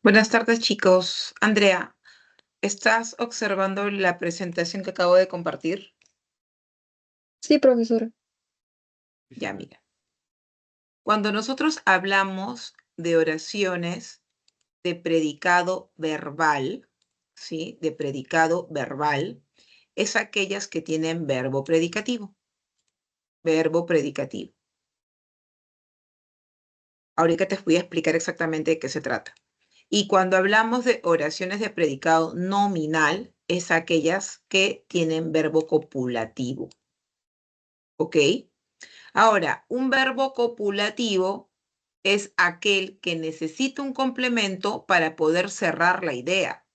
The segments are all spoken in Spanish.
Buenas tardes, chicos. Andrea, ¿estás observando la presentación que acabo de compartir? Sí, profesora. Ya, mira. Cuando nosotros hablamos de oraciones de predicado verbal, ¿sí? De predicado verbal, es aquellas que tienen verbo predicativo. Verbo predicativo. Ahorita te voy a explicar exactamente de qué se trata. Y cuando hablamos de oraciones de predicado nominal, es aquellas que tienen verbo copulativo. ¿Ok? Ahora, un verbo copulativo es aquel que necesita un complemento para poder cerrar la idea,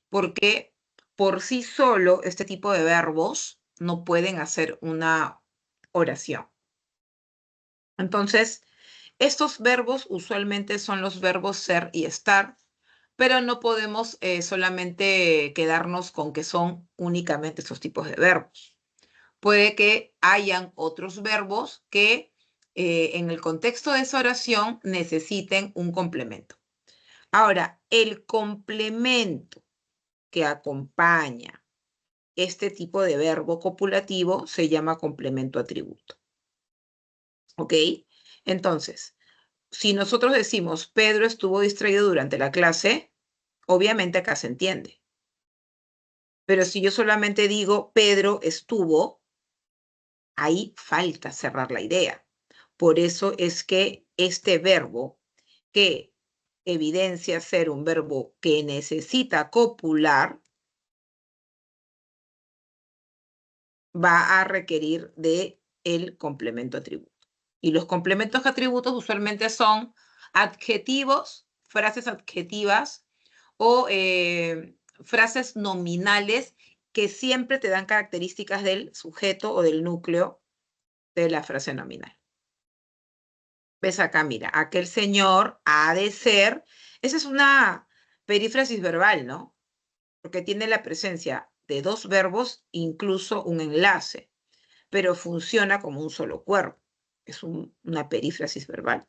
porque por sí solo este tipo de verbos no pueden hacer una oración. Entonces, estos verbos usualmente son los verbos ser y estar, pero no podemos solamente quedarnos con que son únicamente esos tipos de verbos. Puede que hayan otros verbos que en el contexto de esa oración necesiten un complemento. Ahora, el complemento que acompaña este tipo de verbo copulativo se llama complemento atributo. ¿Ok? Entonces, si nosotros decimos Pedro estuvo distraído durante la clase, obviamente acá se entiende. Pero si yo solamente digo Pedro estuvo, ahí falta cerrar la idea. Por eso es que este verbo, que evidencia ser un verbo que necesita copular, va a requerir de el complemento atributo. Y los complementos atributos usualmente son adjetivos, frases adjetivas o frases nominales que siempre te dan características del sujeto o del núcleo de la frase nominal. Ves acá, mira, aquel señor ha de ser, esa es una perífrasis verbal, ¿no? Porque tiene la presencia de dos verbos, incluso un enlace, pero funciona como un solo cuerpo. Es una perífrasis verbal.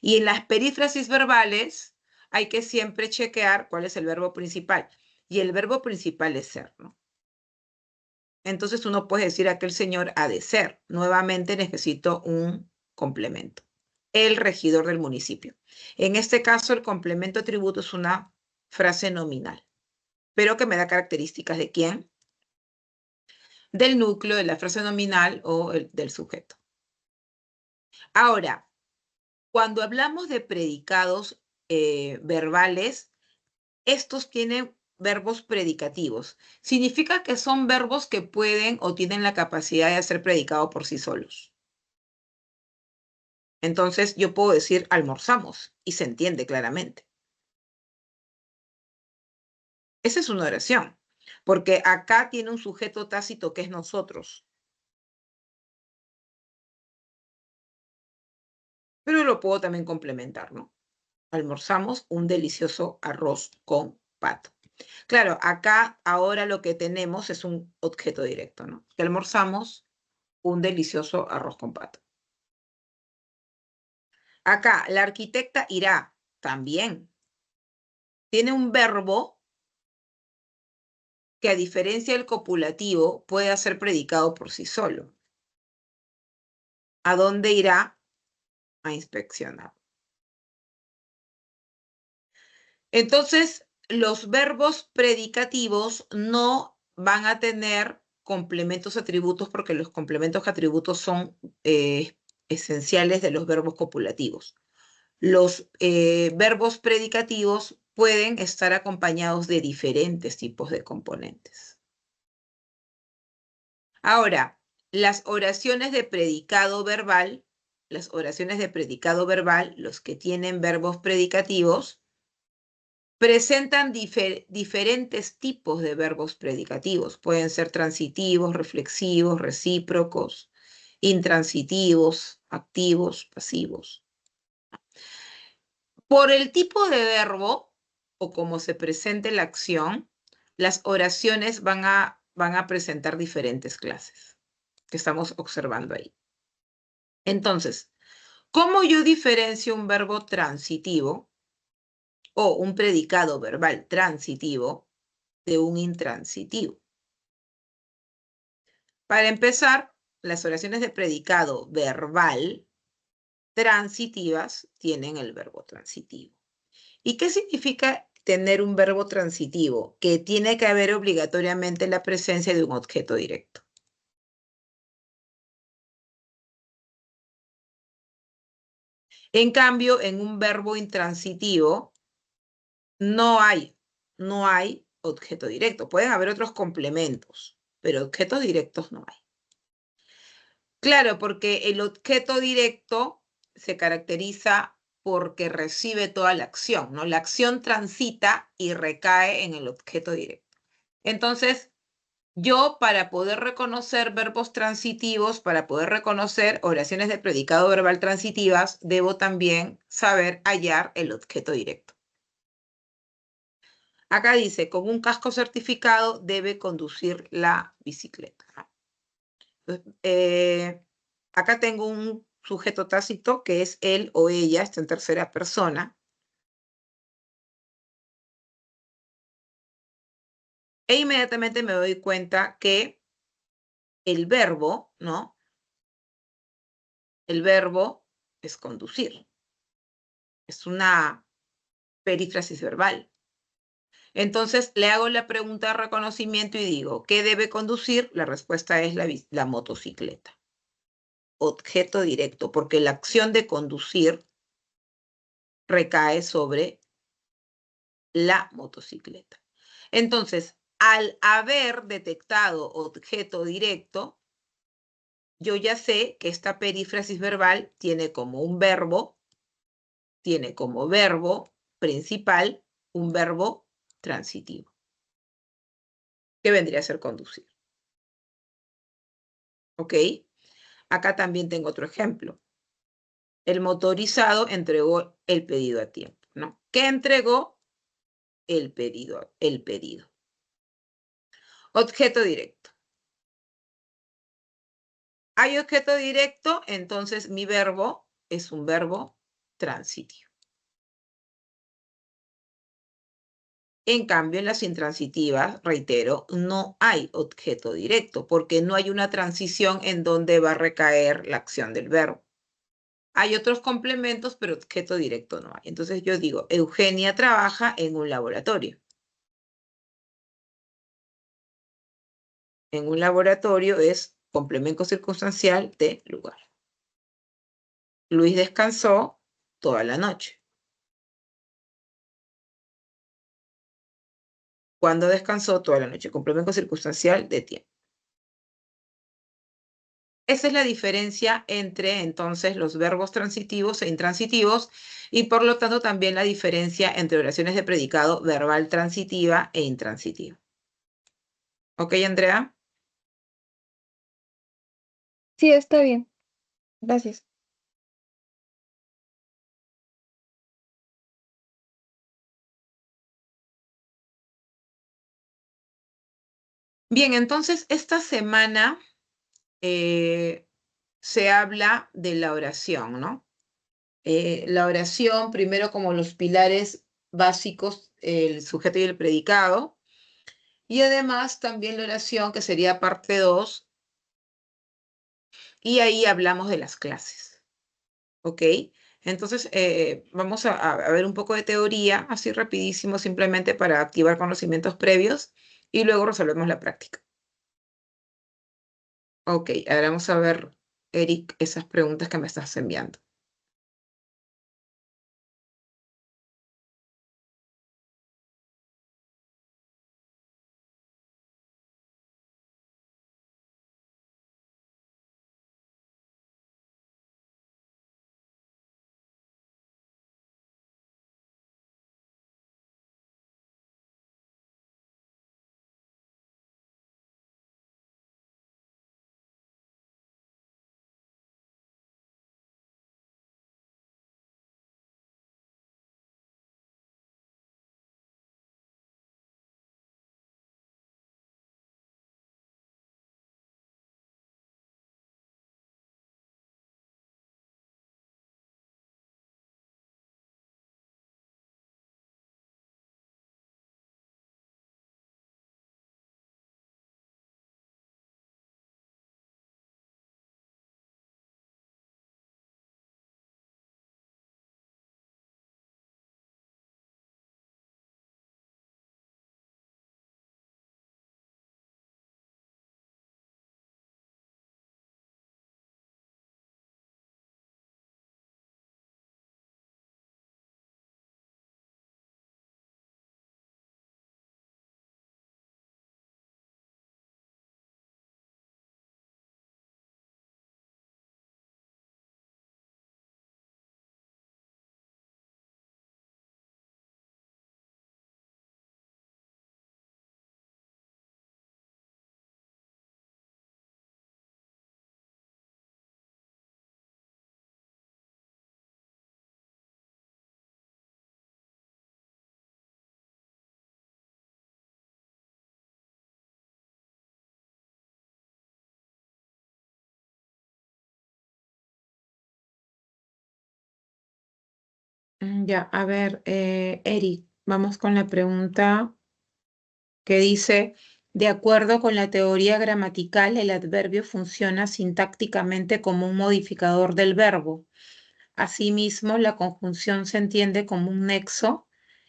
Y en las perífrasis verbales hay que siempre chequear cuál es el verbo principal. Y el verbo principal es ser, ¿no? Entonces tú no puedes decir aquel señor ha de ser. Nuevamente necesito un complemento. El regidor del municipio. En este caso, el complemento atributo es una frase nominal, pero que me da características de quién, del núcleo de la frase nominal o del sujeto. Ahora, cuando hablamos de predicados verbales, estos tienen verbos predicativos. Significa que son verbos que pueden o tienen la capacidad de ser predicados por sí solos. Entonces yo puedo decir almorzamos y se entiende claramente. Esa es una oración, porque acá tiene un sujeto tácito que es nosotros. Pero lo puedo también complementar, ¿no? Almorzamos un delicioso arroz con pato. Claro, acá ahora lo que tenemos es un objeto directo, ¿no? Que almorzamos un delicioso arroz con pato. Acá, la arquitecta irá también. Tiene un verbo que a diferencia del copulativo puede ser predicado por sí solo. ¿A dónde irá? A inspeccionar. Entonces, los verbos predicativos no van a tener complementos atributos porque los complementos atributos son esenciales de los verbos copulativos. Los verbos predicativos pueden estar acompañados de diferentes tipos de componentes. Ahora, las oraciones de predicado verbal, los que tienen verbos predicativos, presentan diferentes tipos de verbos predicativos. Pueden ser transitivos, reflexivos, recíprocos, intransitivos, activos, pasivos. Por el tipo de verbo o como se presente la acción, las oraciones van a presentar diferentes clases que estamos observando ahí. Entonces, ¿cómo yo diferencio un verbo transitivo o un predicado verbal transitivo de un intransitivo. Para empezar, las oraciones de predicado verbal transitivas tienen el verbo transitivo. ¿Y qué significa tener un verbo transitivo? Que tiene que haber obligatoriamente la presencia de un objeto directo. En cambio, en un verbo intransitivo no hay objeto directo. Pueden haber otros complementos, pero objetos directos no hay. Claro, porque el objeto directo se caracteriza porque recibe toda la acción, ¿no? La acción transita y recae en el objeto directo. Entonces, yo para poder reconocer verbos transitivos, para poder reconocer oraciones de predicado verbal transitivas, debo también saber hallar el objeto directo. Acá dice, con un casco certificado debe conducir la bicicleta. Acá tengo un sujeto tácito que es él o ella, está en tercera persona. E inmediatamente me doy cuenta que el verbo, ¿no? El verbo es conducir. Es una perífrasis verbal. Entonces le hago la pregunta de reconocimiento y digo, ¿qué debe conducir? La respuesta es la motocicleta. Objeto directo, porque la acción de conducir recae sobre la motocicleta. Entonces, al haber detectado objeto directo, yo ya sé que esta perífrasis verbal tiene como verbo principal un verbo transitivo, que vendría a ser conducir. ¿Ok? Acá también tengo otro ejemplo. El motorizado entregó el pedido a tiempo, ¿no? ¿Qué entregó? El pedido. Objeto directo. Hay objeto directo, entonces mi verbo es un verbo transitivo. En cambio, en las intransitivas, reitero, no hay objeto directo porque no hay una transición en donde va a recaer la acción del verbo. Hay otros complementos, pero objeto directo no hay. Entonces yo digo, Eugenia trabaja en un laboratorio. En un laboratorio es complemento circunstancial de lugar. Luis descansó toda la noche. ¿Cuándo descansó? Toda la noche. Complemento circunstancial de tiempo. Esa es la diferencia entre entonces los verbos transitivos e intransitivos y por lo tanto también la diferencia entre oraciones de predicado verbal transitiva e intransitiva. ¿Ok, Andrea? Sí, está bien. Gracias. Bien, entonces esta semana se habla de la oración, ¿no? La oración, primero como los pilares básicos, el sujeto y el predicado, y además también la oración, que sería parte 2, y ahí hablamos de las clases, ¿ok? Entonces, vamos a ver un poco de teoría, así rapidísimo, simplemente para activar conocimientos previos, y luego resolvemos la práctica. Ok, ahora vamos a ver, Eric, esas preguntas que me estás enviando. Ya, a ver, Eric, vamos con la pregunta que dice, de acuerdo con la teoría gramatical, el adverbio funciona sintácticamente como un modificador del verbo. Asimismo, la conjunción se entiende como un nexo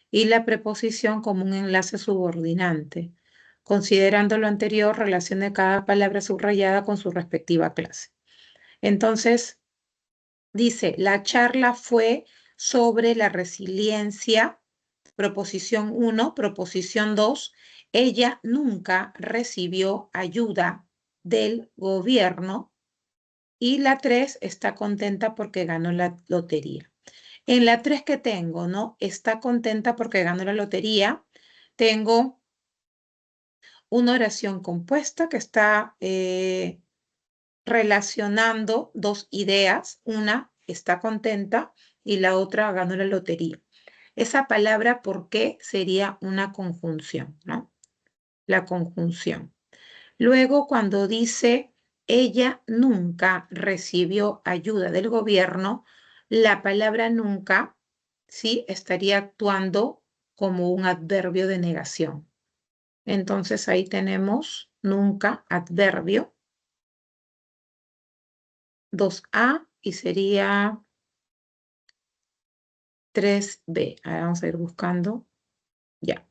y la preposición como un enlace subordinante. Considerando lo anterior, relacione cada palabra subrayada con su respectiva clase. Entonces, dice, la charla fue sobre la resiliencia, proposición 1, proposición 2, ella nunca recibió ayuda del gobierno y la 3 está contenta porque ganó la lotería. En la 3 que tengo, ¿no? Está contenta porque ganó la lotería. Tengo una oración compuesta que está relacionando dos ideas. Una está contenta y la otra ganó la lotería. Esa palabra, ¿por qué? Sería una conjunción, ¿no? La conjunción. Luego, cuando dice, ella nunca recibió ayuda del gobierno, la palabra nunca, ¿sí? Estaría actuando como un adverbio de negación. Entonces, ahí tenemos nunca, adverbio, 2A y sería 3B. Ahora vamos a ir buscando. Ya.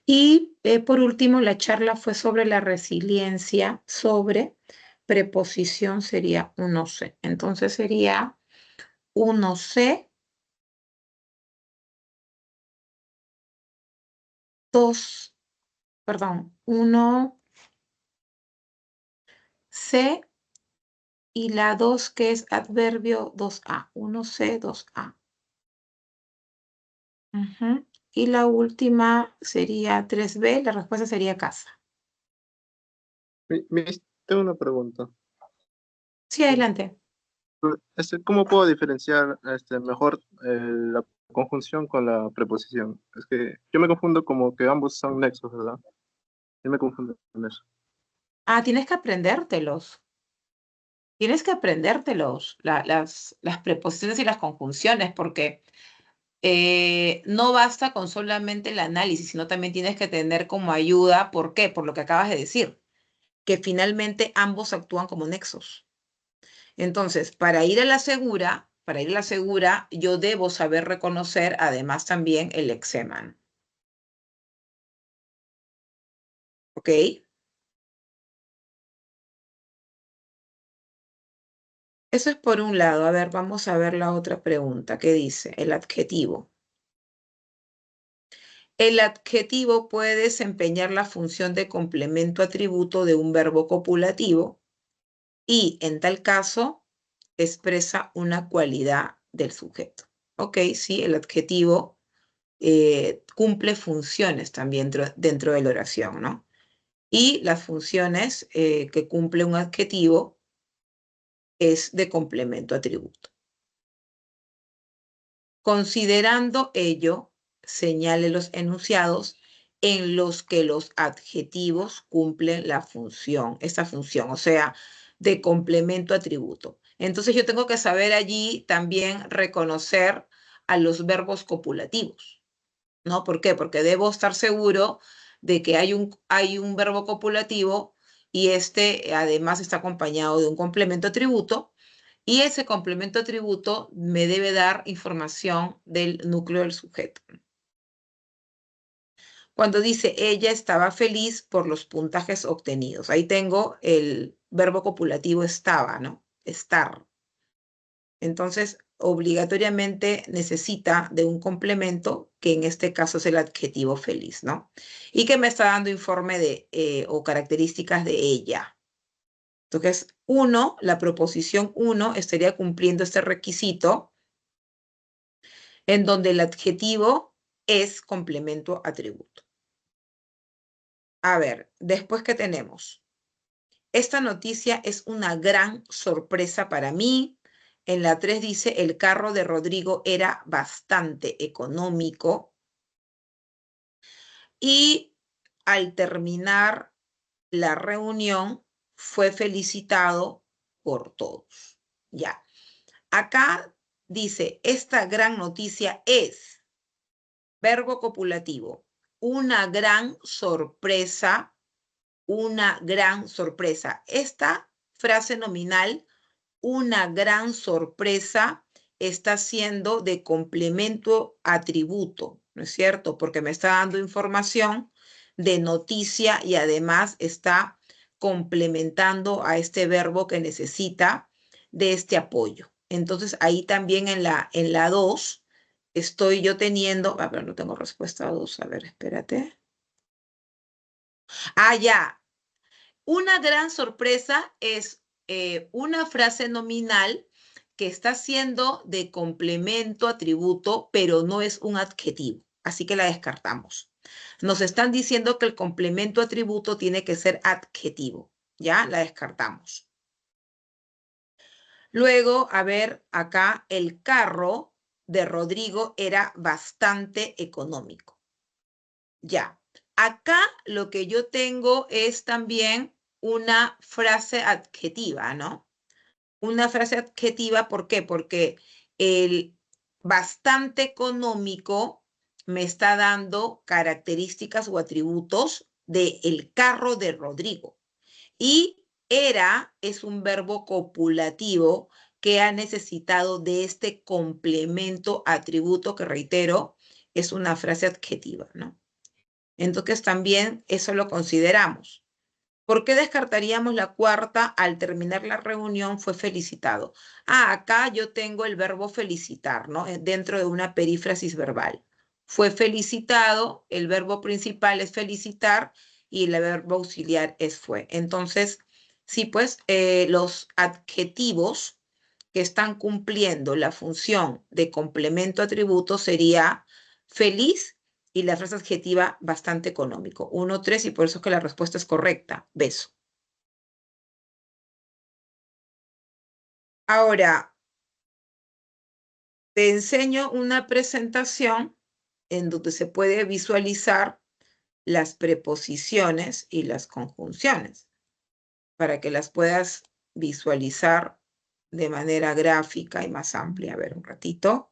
Y por último, la charla fue sobre la resiliencia, sobre preposición sería 1C. Entonces sería 1C, 2, perdón, 1C y la 2 que es adverbio 2A, 1C, 2A. Y la última sería 3B, la respuesta sería casa. Tengo una pregunta. Sí, adelante. ¿Cómo puedo diferenciar mejor la conjunción con la preposición? Es que yo me confundo como que ambos son nexos, ¿verdad? Yo me confundo con eso. Ah, tienes que aprendértelos. Tienes que aprendértelos, las preposiciones y las conjunciones, porque no basta con solamente el análisis, sino también tienes que tener como ayuda. ¿Por qué? Por lo que acabas de decir, que finalmente ambos actúan como nexos. Entonces, para ir a la segura, yo debo saber reconocer además también el lexema. ¿Ok? Eso es por un lado. A ver, vamos a ver la otra pregunta. ¿Qué dice? El adjetivo. El adjetivo puede desempeñar la función de complemento atributo de un verbo copulativo y, en tal caso, expresa una cualidad del sujeto. Ok, sí, el adjetivo cumple funciones también dentro de la oración, ¿no? Y las funciones que cumple un adjetivo es de complemento atributo. Considerando ello, señale los enunciados en los que los adjetivos cumplen esta función, o sea, de complemento atributo. Entonces yo tengo que saber allí también reconocer a los verbos copulativos, ¿no? ¿Por qué? Porque debo estar seguro de que hay un verbo copulativo y este además está acompañado de un complemento atributo. Y ese complemento atributo me debe dar información del núcleo del sujeto. Cuando dice ella estaba feliz por los puntajes obtenidos. Ahí tengo el verbo copulativo estaba, ¿no? Estar. Entonces, obligatoriamente necesita de un complemento, que en este caso es el adjetivo feliz, ¿no? Y que me está dando informe o características de ella. Entonces, la proposición 1 estaría cumpliendo este requisito en donde el adjetivo es complemento atributo. A ver, después, ¿qué tenemos? Esta noticia es una gran sorpresa para mí. En la 3 dice, el carro de Rodrigo era bastante económico. Y al terminar la reunión, fue felicitado por todos. Ya. Acá dice, esta gran noticia es, verbo copulativo, una gran sorpresa, una gran sorpresa. Esta frase nominal, una gran sorpresa, está siendo de complemento atributo, ¿no es cierto? Porque me está dando información de noticia y además está complementando a este verbo que necesita de este apoyo. Entonces, ahí también en la 2 estoy yo teniendo, a ver, no tengo respuesta a 2, a ver, espérate. Ah, ya. Una gran sorpresa es una frase nominal que está siendo de complemento atributo, pero no es un adjetivo. Así que la descartamos. Nos están diciendo que el complemento atributo tiene que ser adjetivo. ¿Ya? La descartamos. Luego, a ver, acá el carro de Rodrigo era bastante económico. Ya. Acá lo que yo tengo es también una frase adjetiva, ¿no? Una frase adjetiva, ¿por qué? Porque el bastante económico me está dando características o atributos del carro de Rodrigo. Y era es un verbo copulativo que ha necesitado de este complemento atributo que, reitero, es una frase adjetiva, ¿no? Entonces también eso lo consideramos. ¿Por qué descartaríamos la cuarta? Al terminar la reunión fue felicitado. Ah, acá yo tengo el verbo felicitar, ¿no? Dentro de una perífrasis verbal. Fue felicitado, el verbo principal es felicitar y el verbo auxiliar es fue. Entonces, sí, pues los adjetivos que están cumpliendo la función de complemento atributo sería feliz y la frase adjetiva bastante económico. 1, 3, y por eso es que la respuesta es correcta. Beso. Ahora, te enseño una presentación en donde se puede visualizar las preposiciones y las conjunciones para que las puedas visualizar de manera gráfica y más amplia. A ver, un ratito.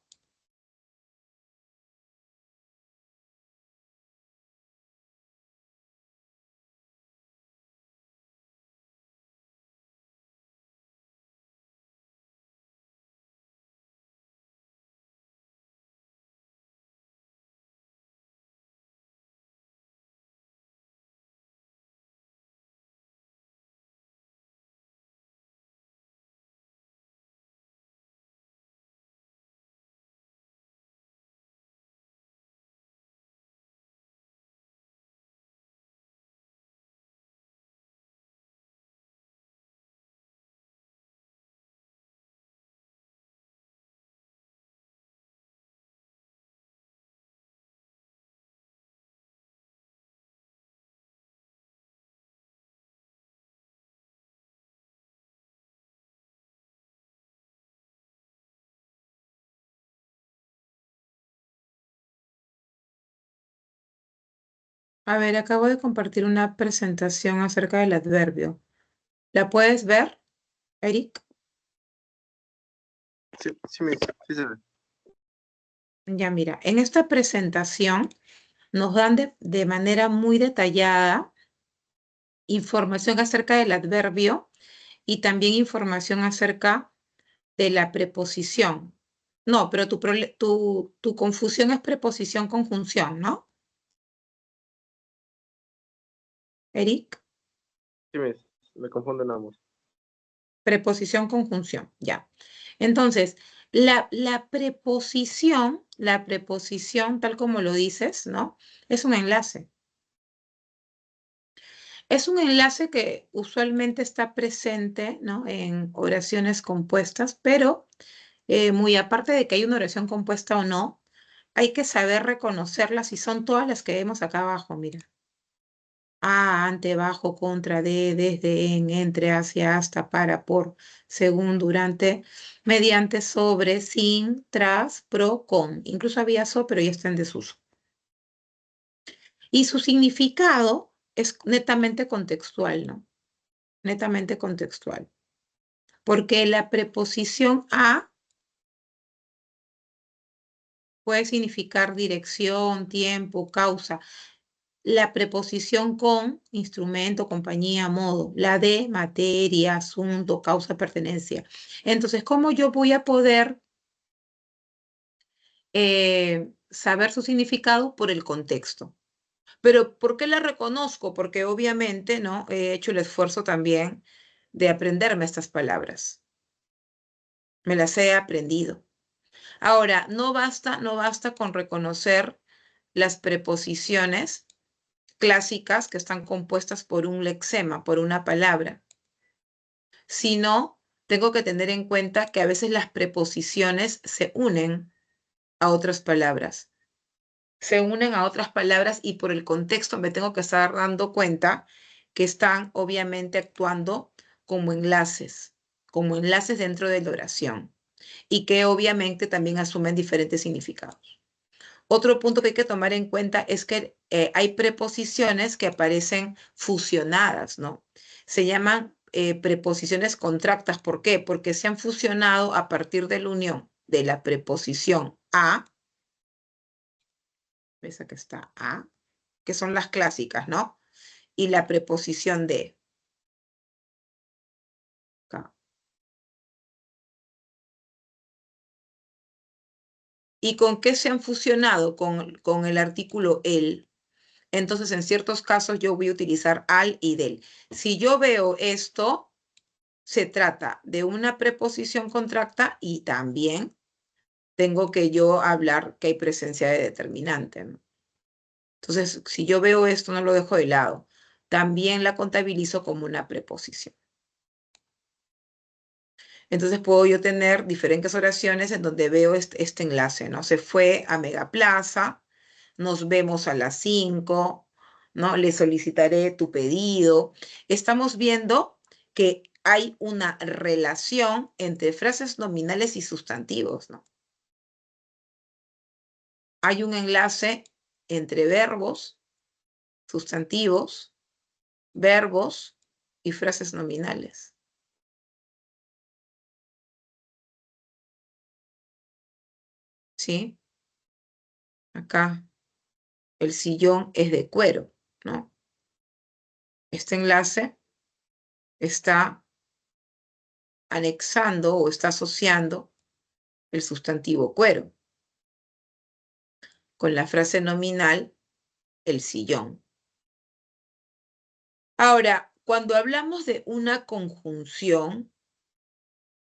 A ver, acabo de compartir una presentación acerca del adverbio. ¿La puedes ver, Eric? Sí, sí se ve. Ya mira, en esta presentación nos dan de manera muy detallada información acerca del adverbio y también información acerca de la preposición. No, pero tu confusión es preposición-conjunción, ¿no? Eric, Sí, me confunden ambos. preposición-conjunción, ya. Entonces, la preposición, tal como lo dices, ¿no? Es un enlace. Es un enlace que usualmente está presente, ¿no? En oraciones compuestas, pero muy aparte de que hay una oración compuesta o no, hay que saber reconocerlas y son todas las que vemos acá abajo, mira. A, ante, bajo, contra, de, desde, en, entre, hacia, hasta, para, por, según, durante, mediante, sobre, sin, tras, pro, con. Incluso había so, pero ya está en desuso. Y su significado es netamente contextual, ¿no? Netamente contextual. Porque la preposición a Puede significar dirección, tiempo, causa. La preposición con, instrumento, compañía, modo. La de, materia, asunto, causa, pertenencia. Entonces, ¿cómo yo voy a poder saber su significado? Por el contexto. Pero ¿por qué la reconozco? Porque obviamente, ¿no? He hecho el esfuerzo también de aprenderme estas palabras. Me las he aprendido. Ahora, no basta con reconocer las preposiciones clásicas que están compuestas por un lexema, por una palabra, sino tengo que tener en cuenta que a veces las preposiciones se unen a otras palabras. Se unen a otras palabras y por el contexto me tengo que estar dando cuenta que están obviamente actuando como enlaces dentro de la oración y que obviamente también asumen diferentes significados. Otro punto que hay que tomar en cuenta es que hay preposiciones que aparecen fusionadas, ¿no? Se llaman preposiciones contractas. ¿Por qué? Porque se han fusionado a partir de la unión de la preposición a, esa que está a, que son las clásicas, ¿no? Y la preposición de. Acá. ¿Y con qué se han fusionado? Con el artículo el. Entonces, en ciertos casos yo voy a utilizar al y del. Si yo veo esto, se trata de una preposición contracta y también tengo que yo hablar que hay presencia de determinante, ¿no? Entonces, si yo veo esto, no lo dejo de lado. También la contabilizo como una preposición. Entonces puedo yo tener diferentes oraciones en donde veo este enlace, ¿no? Se fue a Megaplaza, nos vemos a las 5, ¿no? Le solicitaré tu pedido. Estamos viendo que hay una relación entre frases nominales y sustantivos, ¿no? Hay un enlace entre verbos, sustantivos, verbos y frases nominales. ¿Sí? Acá el sillón es de cuero, ¿no? Este enlace está anexando o está asociando el sustantivo cuero con la frase nominal el sillón. Ahora, cuando hablamos de una conjunción,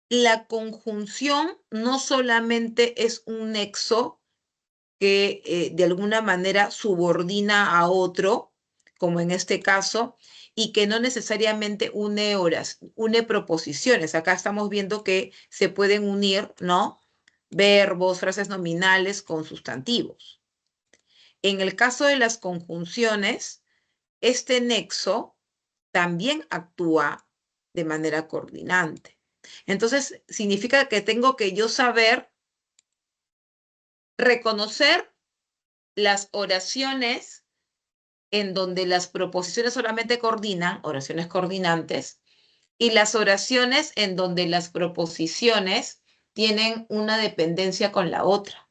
la conjunción no solamente es un nexo que de alguna manera subordina a otro, como en este caso, y que no necesariamente une proposiciones. Acá estamos viendo que se pueden unir, ¿no? Verbos, frases nominales con sustantivos. En el caso de las conjunciones, este nexo también actúa de manera coordinante. Entonces, significa que tengo que yo saber reconocer las oraciones en donde las proposiciones solamente coordinan, oraciones coordinantes, y las oraciones en donde las proposiciones tienen una dependencia con la otra.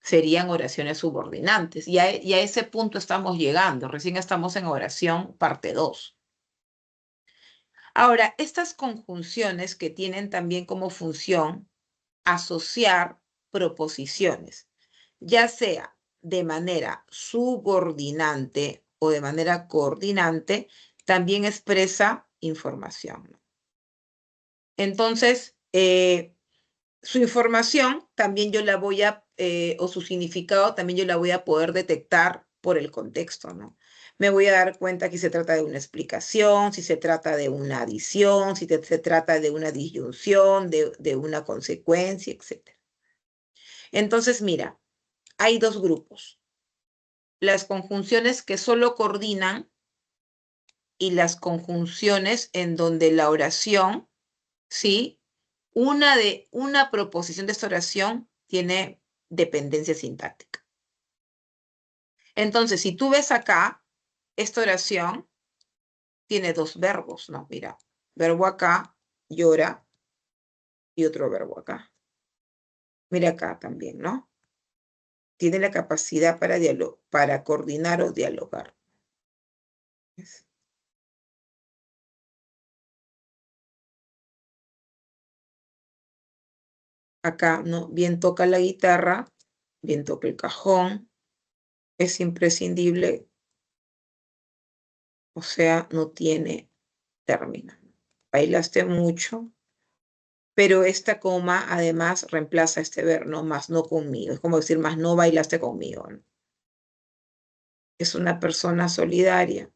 Serían oraciones subordinantes. Y a ese punto estamos llegando. Recién estamos en oración parte 2. Ahora, estas conjunciones que tienen también como función asociar proposiciones, ya sea de manera subordinante o de manera coordinante, también expresa información. Entonces, su información también yo la voy a, o su significado también yo la voy a poder detectar por el contexto, ¿no? Me voy a dar cuenta que se trata de una explicación, si se trata de una adición, si se trata de una disyunción, de una consecuencia, etc. Entonces, mira, hay dos grupos. Las conjunciones que solo coordinan y las conjunciones en donde la oración, ¿sí? Una proposición de esta oración tiene dependencia sintáctica. Entonces, si tú ves acá, esta oración tiene dos verbos, ¿no? Mira, verbo acá, llora, y otro verbo acá. Mira acá también, ¿no? tiene la capacidad para coordinar o dialogar. Acá, ¿no? Bien toca la guitarra, bien toca el cajón, es imprescindible, o sea, no tiene término. Bailaste mucho, pero esta coma además reemplaza este verbo, más no conmigo. Es como decir, más no bailaste conmigo, ¿no? Es una persona solidaria.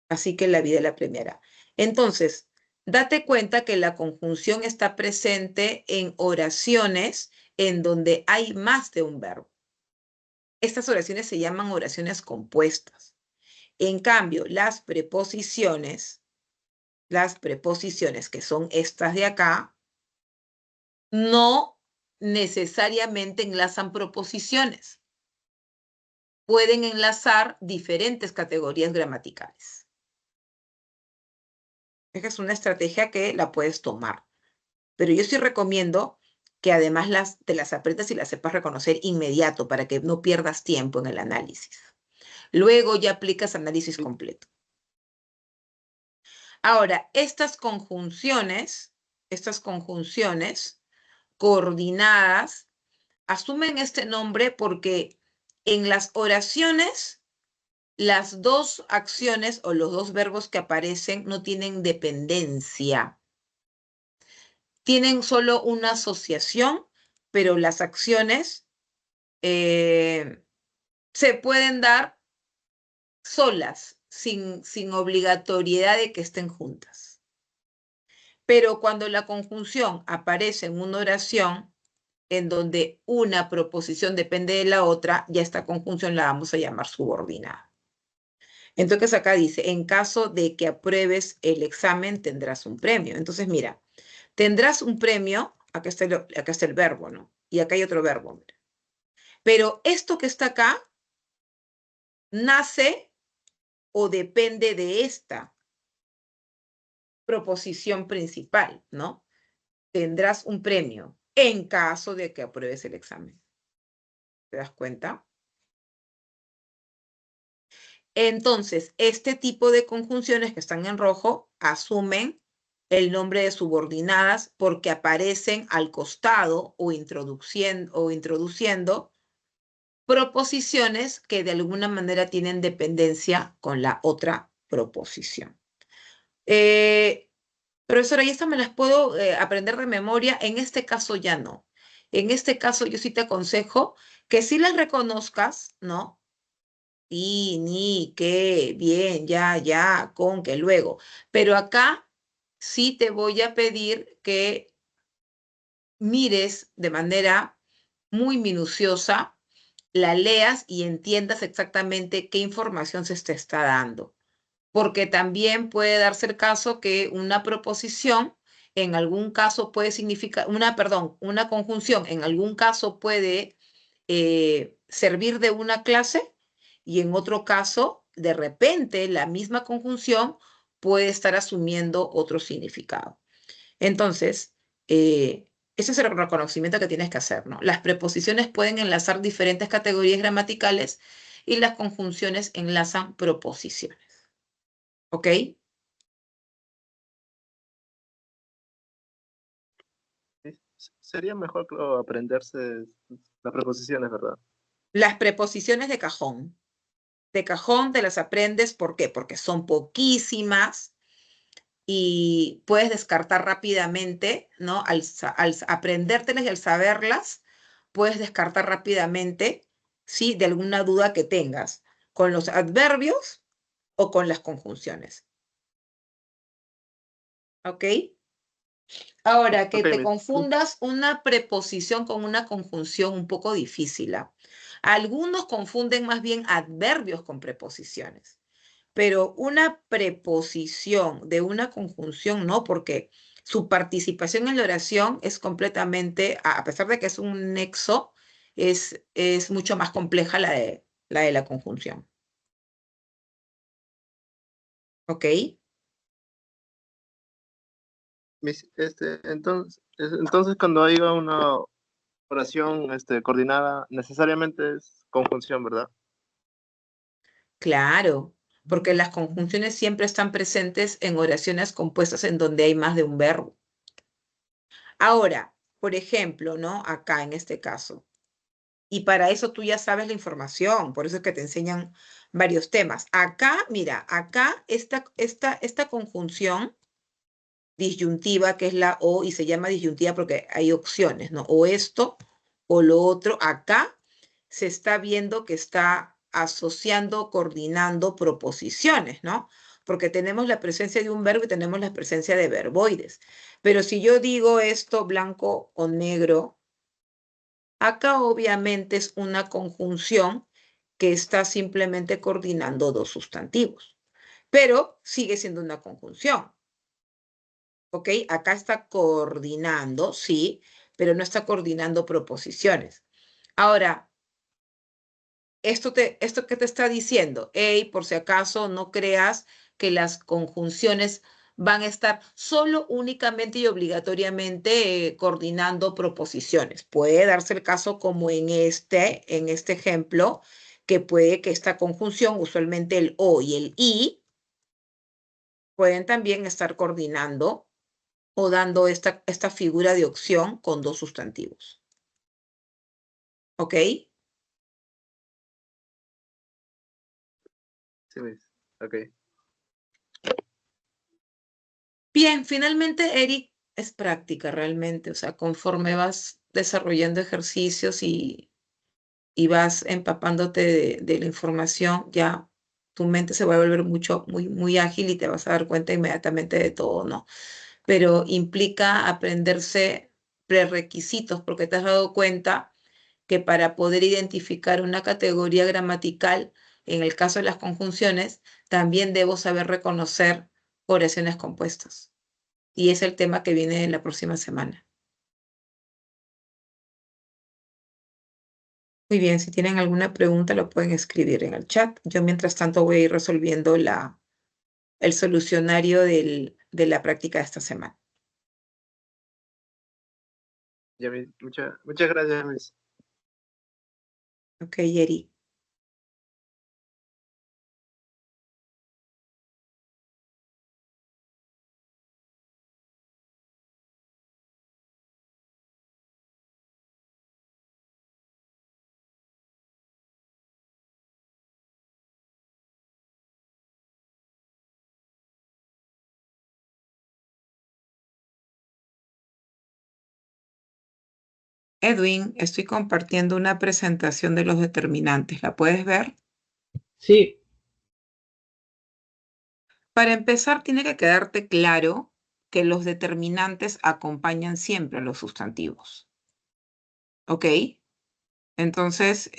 Así que la vida la premiará. Entonces, date cuenta que la conjunción está presente en oraciones en donde hay más de un verbo. Estas oraciones se llaman oraciones compuestas. En cambio, las preposiciones que son estas de acá, no necesariamente enlazan proposiciones. Pueden enlazar diferentes categorías gramaticales. Esa es una estrategia que la puedes tomar. Pero yo sí recomiendo que además te las aprendas y las sepas reconocer inmediato para que no pierdas tiempo en el análisis. Luego ya aplicas análisis completo. Ahora, estas conjunciones coordinadas asumen este nombre porque en las oraciones las dos acciones o los dos verbos que aparecen no tienen dependencia. Tienen solo una asociación, pero las acciones se pueden dar solas, sin obligatoriedad de que estén juntas. Pero cuando la conjunción aparece en una oración en donde una proposición depende de la otra, ya esta conjunción la vamos a llamar subordinada. Entonces acá dice, en caso de que apruebes el examen, tendrás un premio. Entonces mira, tendrás un premio, acá está el verbo, ¿no? Y acá hay otro verbo, mira. Pero esto que está acá nace o depende de esta proposición principal, ¿no? Tendrás un premio en caso de que apruebes el examen. ¿Te das cuenta? Entonces, este tipo de conjunciones que están en rojo asumen el nombre de subordinadas porque aparecen al costado o introduciendo proposiciones que de alguna manera tienen dependencia con la otra proposición. Profesora, ¿y estas me las puedo aprender de memoria? En este caso ya no. En este caso yo sí te aconsejo que sí las reconozcas, ¿no? Y, ni, que, bien, ya, con, que luego. Pero acá sí te voy a pedir que mires de manera muy minuciosa, la leas y entiendas exactamente qué información se te está dando. Porque también puede darse el caso que una proposición en algún caso puede significar, una conjunción en algún caso puede servir de una clase y en otro caso, de repente, la misma conjunción puede estar asumiendo otro significado. Entonces, ese es el reconocimiento que tienes que hacer, ¿no? Las preposiciones pueden enlazar diferentes categorías gramaticales y las conjunciones enlazan proposiciones. ¿Ok? Sí, sería mejor creo, aprenderse las preposiciones, ¿verdad? Las preposiciones de cajón. De cajón te las aprendes, ¿por qué? Porque son poquísimas y puedes descartar rápidamente, ¿no? Al aprendértelas y al saberlas, puedes descartar rápidamente, ¿sí? De alguna duda que tengas con los adverbios o con las conjunciones. ¿Ok? Ahora, que Ok, te Miss. confundas una preposición con una conjunción un poco difícil. Algunos confunden más bien adverbios con preposiciones, pero una preposición de una conjunción no, porque su participación en la oración es completamente, a pesar de que es un nexo, es mucho más compleja la de la conjunción. ¿Ok? Entonces cuando haya oración coordinada necesariamente es conjunción, ¿verdad? Claro, porque las conjunciones siempre están presentes en oraciones compuestas en donde hay más de un verbo. Ahora, por ejemplo, ¿no? Acá en este caso. Y para eso tú ya sabes la información, por eso es que te enseñan varios temas. Acá, mira, acá esta conjunción disyuntiva, que es la O, y se llama disyuntiva porque hay opciones, ¿no? O esto o lo otro. Acá se está viendo que está asociando, coordinando proposiciones, ¿no? Porque tenemos la presencia de un verbo y tenemos la presencia de verboides. Pero si yo digo esto blanco o negro, acá obviamente es una conjunción que está simplemente coordinando dos sustantivos, pero sigue siendo una conjunción. ¿Ok? Acá está coordinando, sí, pero no está coordinando proposiciones. Ahora, ¿esto qué te está diciendo? Hey, por si acaso no creas que las conjunciones van a estar solo, únicamente y obligatoriamente coordinando proposiciones. Puede darse el caso como en este ejemplo, que puede que esta conjunción, usualmente el o y el y, pueden también estar coordinando o dando esta figura de opción con dos sustantivos. ¿Ok? Sí, Miss. Ok. Bien, finalmente, Eric, es práctica realmente. O sea, conforme vas desarrollando ejercicios y vas empapándote de la información, ya tu mente se va a volver muy ágil y te vas a dar cuenta inmediatamente de todo, ¿no? Pero implica aprenderse prerequisitos porque te has dado cuenta que para poder identificar una categoría gramatical, en el caso de las conjunciones, también debo saber reconocer oraciones compuestas. Y es el tema que viene en la próxima semana. Muy bien, si tienen alguna pregunta lo pueden escribir en el chat. Yo mientras tanto voy a ir resolviendo el solucionario de la práctica de esta semana. Ya, Miss. Muchas gracias, Miss. Ok, Yeri. Edwin, estoy compartiendo una presentación de los determinantes. ¿La puedes ver? Sí, Para empezar, tiene que quedarte claro que los determinantes acompañan siempre a los sustantivos. ¿Ok? Entonces,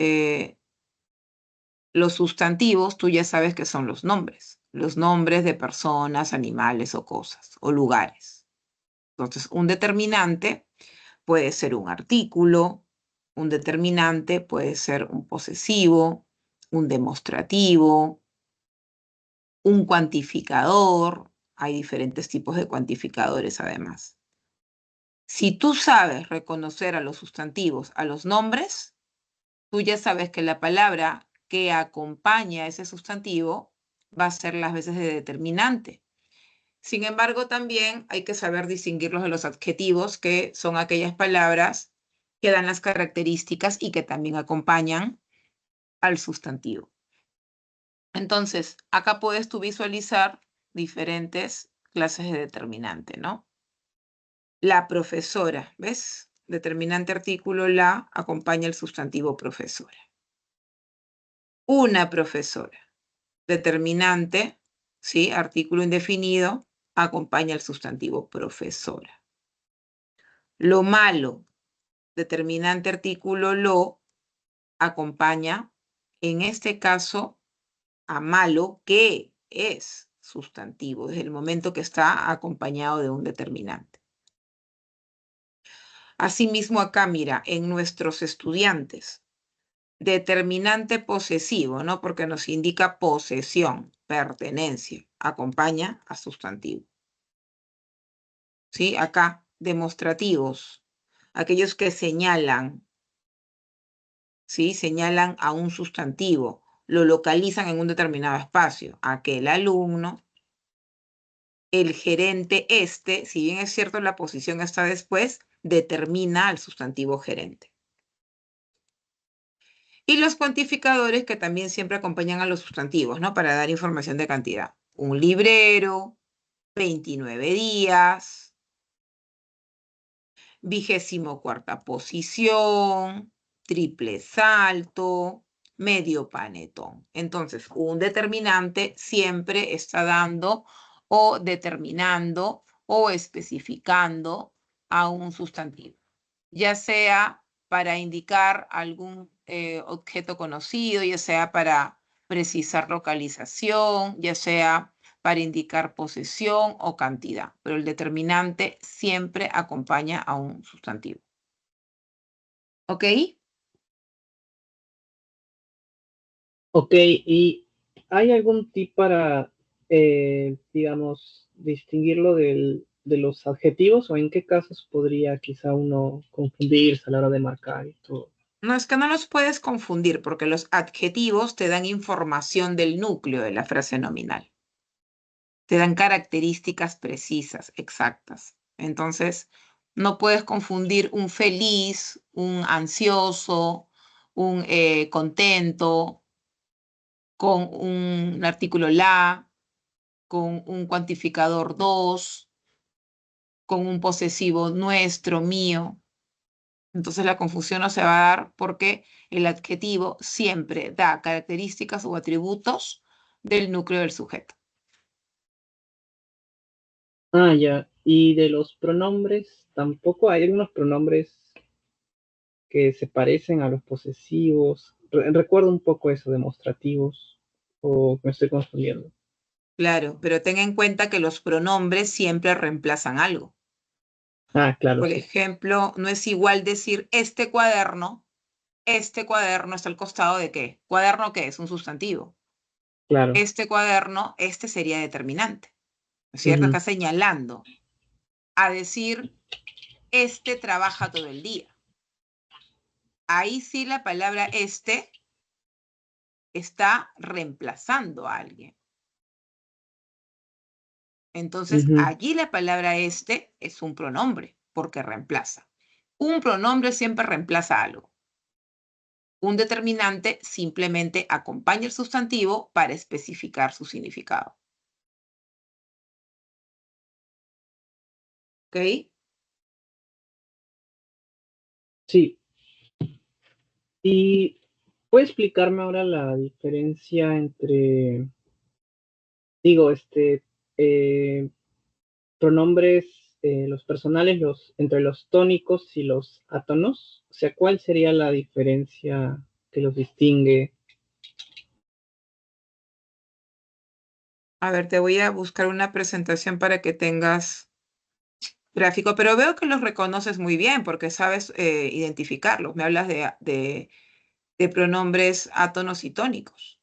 los sustantivos tú ya sabes que son los nombres de personas, animales o cosas, o lugares. Entonces, un determinante puede ser un artículo, un determinante puede ser un posesivo, un demostrativo, un cuantificador. Hay diferentes tipos de cuantificadores además. Si tú sabes reconocer a los sustantivos, a los nombres, tú ya sabes que la palabra que acompaña a ese sustantivo va a ser las veces de determinante. Sin embargo, también hay que saber distinguirlos de los adjetivos, que son aquellas palabras que dan las características y que también acompañan al sustantivo. Entonces, acá puedes tú visualizar diferentes clases de determinante, ¿no? La profesora, ¿ves? Determinante artículo la acompaña el sustantivo profesora. Una profesora. Determinante, ¿sí? Artículo indefinido, acompaña el sustantivo profesora. Lo malo, determinante artículo lo, acompaña, en este caso, a malo, que es sustantivo, desde el momento que está acompañado de un determinante. Asimismo, acá, mira, en nuestros estudiantes, determinante posesivo, ¿no? Porque nos indica posesión, pertenencia, acompaña a sustantivo. ¿Sí? Acá, demostrativos. aquellos que señalan, ¿sí? Señalan a un sustantivo, lo localizan en un determinado espacio. Aquel alumno, el gerente si bien es cierto la posición está después, determina al sustantivo gerente. Y los cuantificadores que también siempre acompañan a los sustantivos, ¿no? Para dar información de cantidad. Un librero, 29 días, 24ª posición, triple salto, medio panetón. Entonces, un determinante siempre está dando o determinando o especificando a un sustantivo, ya sea para indicar algún objeto conocido, ya sea para precisar localización, ya sea para indicar posesión o cantidad, pero el determinante siempre acompaña a un sustantivo. ¿Ok? Ok, ¿y hay algún tip para, digamos, distinguirlo de los adjetivos o en qué casos podría quizá uno confundirse a la hora de marcar y todo? No, es que no los puedes confundir porque los adjetivos te dan información del núcleo de la frase nominal. Te dan características precisas, exactas. Entonces, no puedes confundir un feliz, un ansioso, un contento con un artículo la, con un cuantificador dos, con un posesivo nuestro, mío. Entonces la confusión no se va a dar porque el adjetivo siempre da características o atributos del núcleo del sujeto. Ah, ya. Y de los pronombres, tampoco hay algunos pronombres que se parecen a los posesivos. Recuerdo un poco eso, demostrativos, o me estoy confundiendo. Claro, pero ten en cuenta que los pronombres siempre reemplazan algo. Ah, claro, Por sí, ejemplo, no es igual decir este cuaderno está al costado de qué. ¿Cuaderno qué es? Un sustantivo. claro. Este cuaderno, este sería determinante, ¿no es cierto? Ujú. Está señalando. A decir, este trabaja todo el día. Ahí sí la palabra este está reemplazando a alguien. Entonces, Ujú. allí la palabra este es un pronombre, porque reemplaza. Un pronombre siempre reemplaza algo. Un determinante simplemente acompaña el sustantivo para especificar su significado. ¿Ok? Sí. ¿Y puede explicarme ahora la diferencia entre, digo, eh, pronombres, los personales, entre los tónicos y los átonos? O sea, ¿cuál sería la diferencia que los distingue? A ver, te voy a buscar una presentación para que tengas gráfico, pero veo que los reconoces muy bien porque sabes identificarlos. Me hablas de pronombres átonos y tónicos.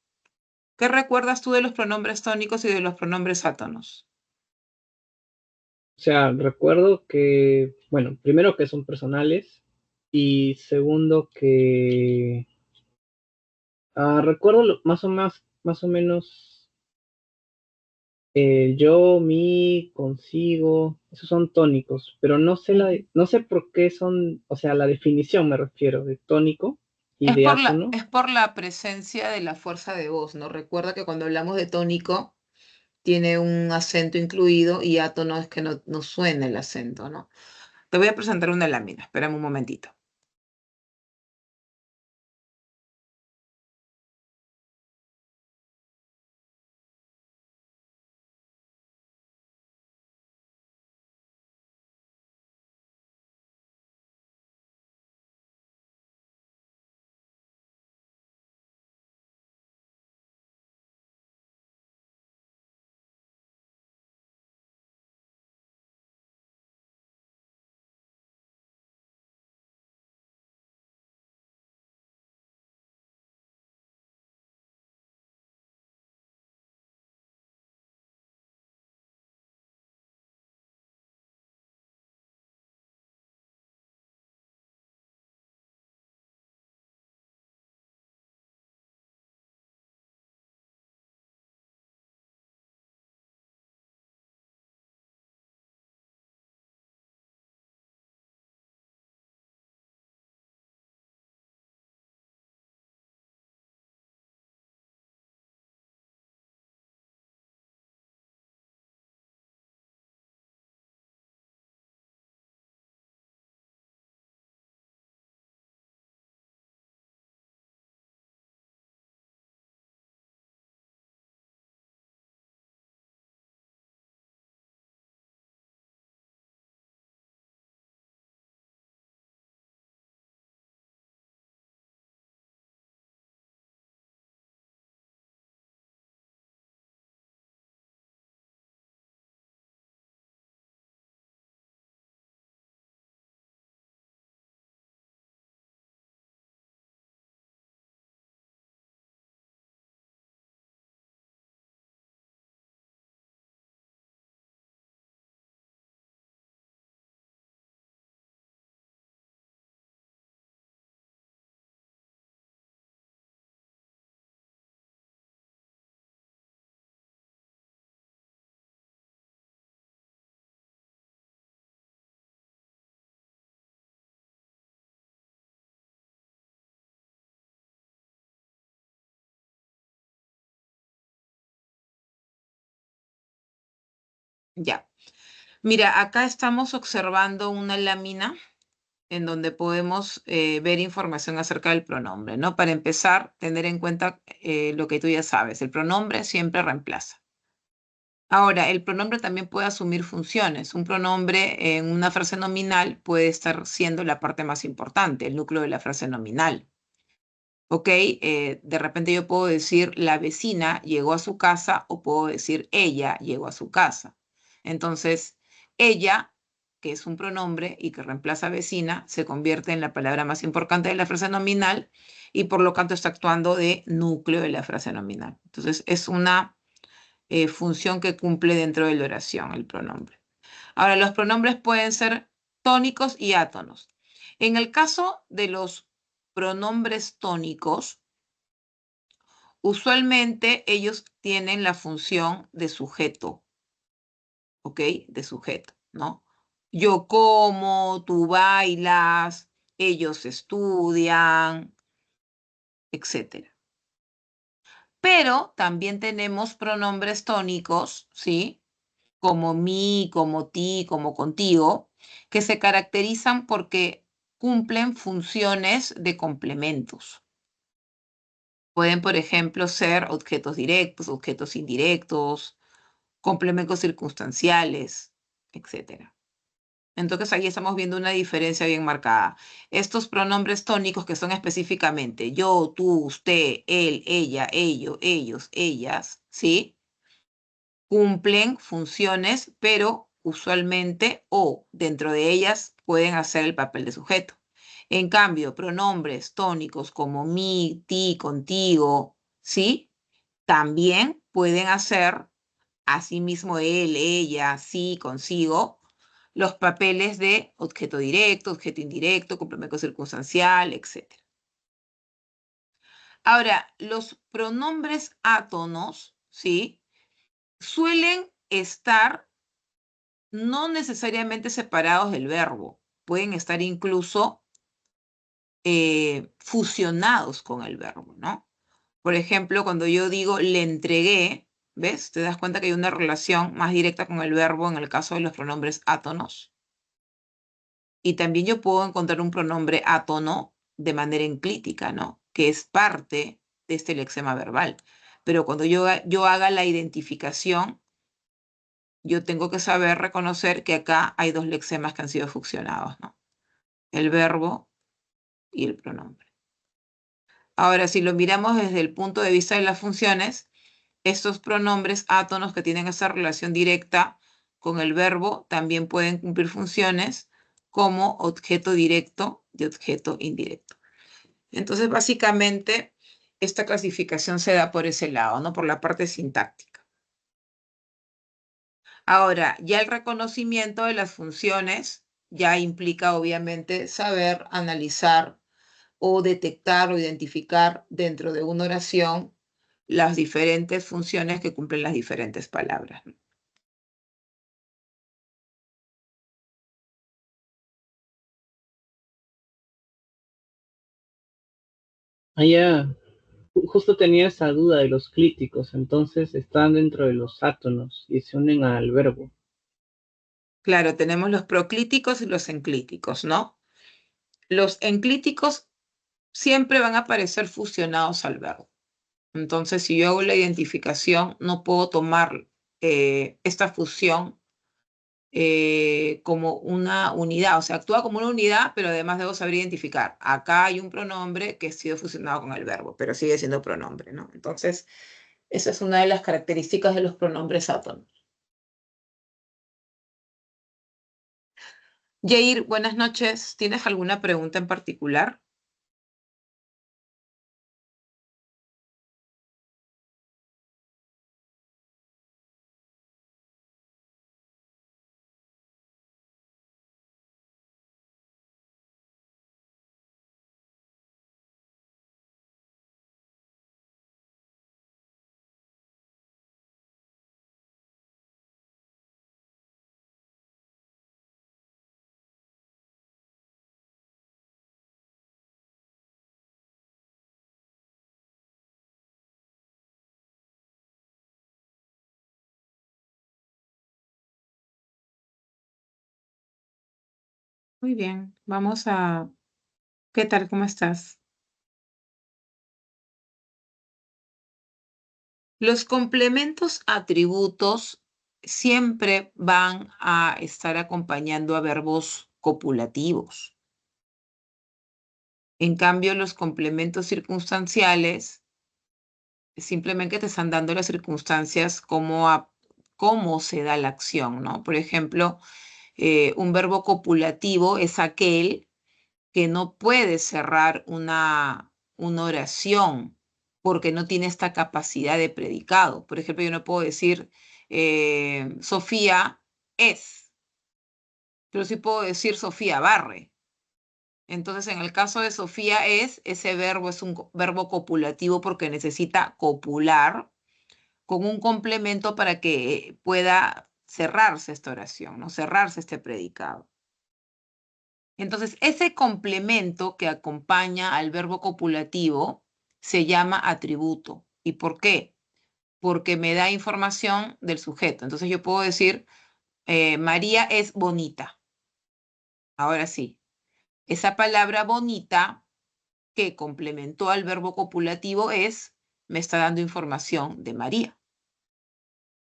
¿Qué recuerdas tú de los pronombres tónicos y de los pronombres átonos? O sea, recuerdo que, bueno, primero que son personales y segundo que recuerdo más o menos yo, mi, consigo, esos son tónicos, pero no sé por qué son, o sea, la definición me refiero de tónico y de átono. Es por la presencia de la fuerza de voz, ¿no? Recuerda que cuando hablamos de tónico tiene un acento incluido y átono es que no suena el acento, ¿no? Te voy a presentar una lámina, espérame un momentito. Ya. Mira, acá estamos observando una lámina en donde podemos ver información acerca del pronombre, ¿no? Para empezar, tener en cuenta lo que tú ya sabes, el pronombre siempre reemplaza. Ahora, el pronombre también puede asumir funciones. Un pronombre en una frase nominal puede estar siendo la parte más importante, el núcleo de la frase nominal. ¿Ok? De repente yo puedo decir la vecina llegó a su casa o puedo decir ella llegó a su casa. Entonces, ella, que es un pronombre y que reemplaza vecina, se convierte en la palabra más importante de la frase nominal y por lo tanto está actuando de núcleo de la frase nominal. Entonces, es una función que cumple dentro de la oración el pronombre. Ahora, los pronombres pueden ser tónicos y átonos. En el caso de los pronombres tónicos, usualmente ellos tienen la función de sujeto, ¿ok? De sujeto, ¿no? Yo como, tú bailas, ellos estudian, etc. Pero también tenemos pronombres tónicos, ¿sí? Como mí, como ti, como contigo, que se caracterizan porque cumplen funciones de complementos. Pueden, por ejemplo, ser objetos directos, objetos indirectos, complementos circunstanciales, etc. Entonces aquí estamos viendo una diferencia bien marcada. Estos pronombres tónicos que son específicamente yo, tú, usted, él, ella, ello, ellos, ellas, ¿sí? Cumplen funciones, pero usualmente o dentro de ellas pueden hacer el papel de sujeto. En cambio, pronombres tónicos como mí, ti, contigo, ¿sí? También pueden hacer, asimismo él, ella, sí, consigo, los papeles de objeto directo, objeto indirecto, complemento circunstancial, etc. Ahora, los pronombres átonos, ¿sí? Suelen estar no necesariamente separados del verbo, pueden estar incluso fusionados con el verbo, ¿no? Por ejemplo, cuando yo digo le entregué, ¿ves? Te das cuenta que hay una relación más directa con el verbo en el caso de los pronombres átonos. Y también yo puedo encontrar un pronombre átono de manera enclítica, ¿no? Que es parte de este lexema verbal. Pero cuando yo haga la identificación, yo tengo que saber reconocer que acá hay dos lexemas que han sido fusionados, ¿no? El verbo y el pronombre. Ahora, si lo miramos desde el punto de vista de las funciones, estos pronombres átonos que tienen esa relación directa con el verbo también pueden cumplir funciones como objeto directo y objeto indirecto. Entonces, básicamente, esta clasificación se da por ese lado, ¿no? Por la parte sintáctica. Ahora, ya el reconocimiento de las funciones ya implica, obviamente, saber analizar o detectar o identificar dentro de una oración las diferentes funciones que cumplen las diferentes palabras. Justo tenía esa duda de los clíticos, entonces están dentro de los átonos y se unen al verbo. Claro, tenemos los proclíticos y los enclíticos, ¿no? Los enclíticos siempre van a aparecer fusionados al verbo. Entonces, si yo hago la identificación, no puedo tomar esta fusión como una unidad, o sea, actúa como una unidad, pero además debo saber identificar. Acá hay un pronombre que ha sido fusionado con el verbo, pero sigue siendo pronombre, ¿no? Entonces, esa es una de las características de los pronombres átonos. Jair, buenas noches. ¿Tienes alguna pregunta en particular? Muy bien, vamos a... ¿Qué tal? ¿Cómo estás? Los complementos atributos siempre van a estar acompañando a verbos copulativos. En cambio, los complementos circunstanciales simplemente te están dando las circunstancias cómo se da la acción, ¿no? Por ejemplo, un verbo copulativo es aquel que no puede cerrar una oración porque no tiene esta capacidad de predicado. Por ejemplo, yo no puedo decir Sofía es, pero sí puedo decir Sofía barre. Entonces, en el caso de Sofía ese verbo es un verbo copulativo porque necesita copular con un complemento para que pueda cerrarse esta oración, ¿no? Cerrarse este predicado. Entonces, ese complemento que acompaña al verbo copulativo se llama atributo. ¿Y por qué? Porque me da información del sujeto. Entonces, yo puedo decir, María es bonita. Ahora sí, esa palabra bonita que complementó al verbo copulativo me está dando información de María.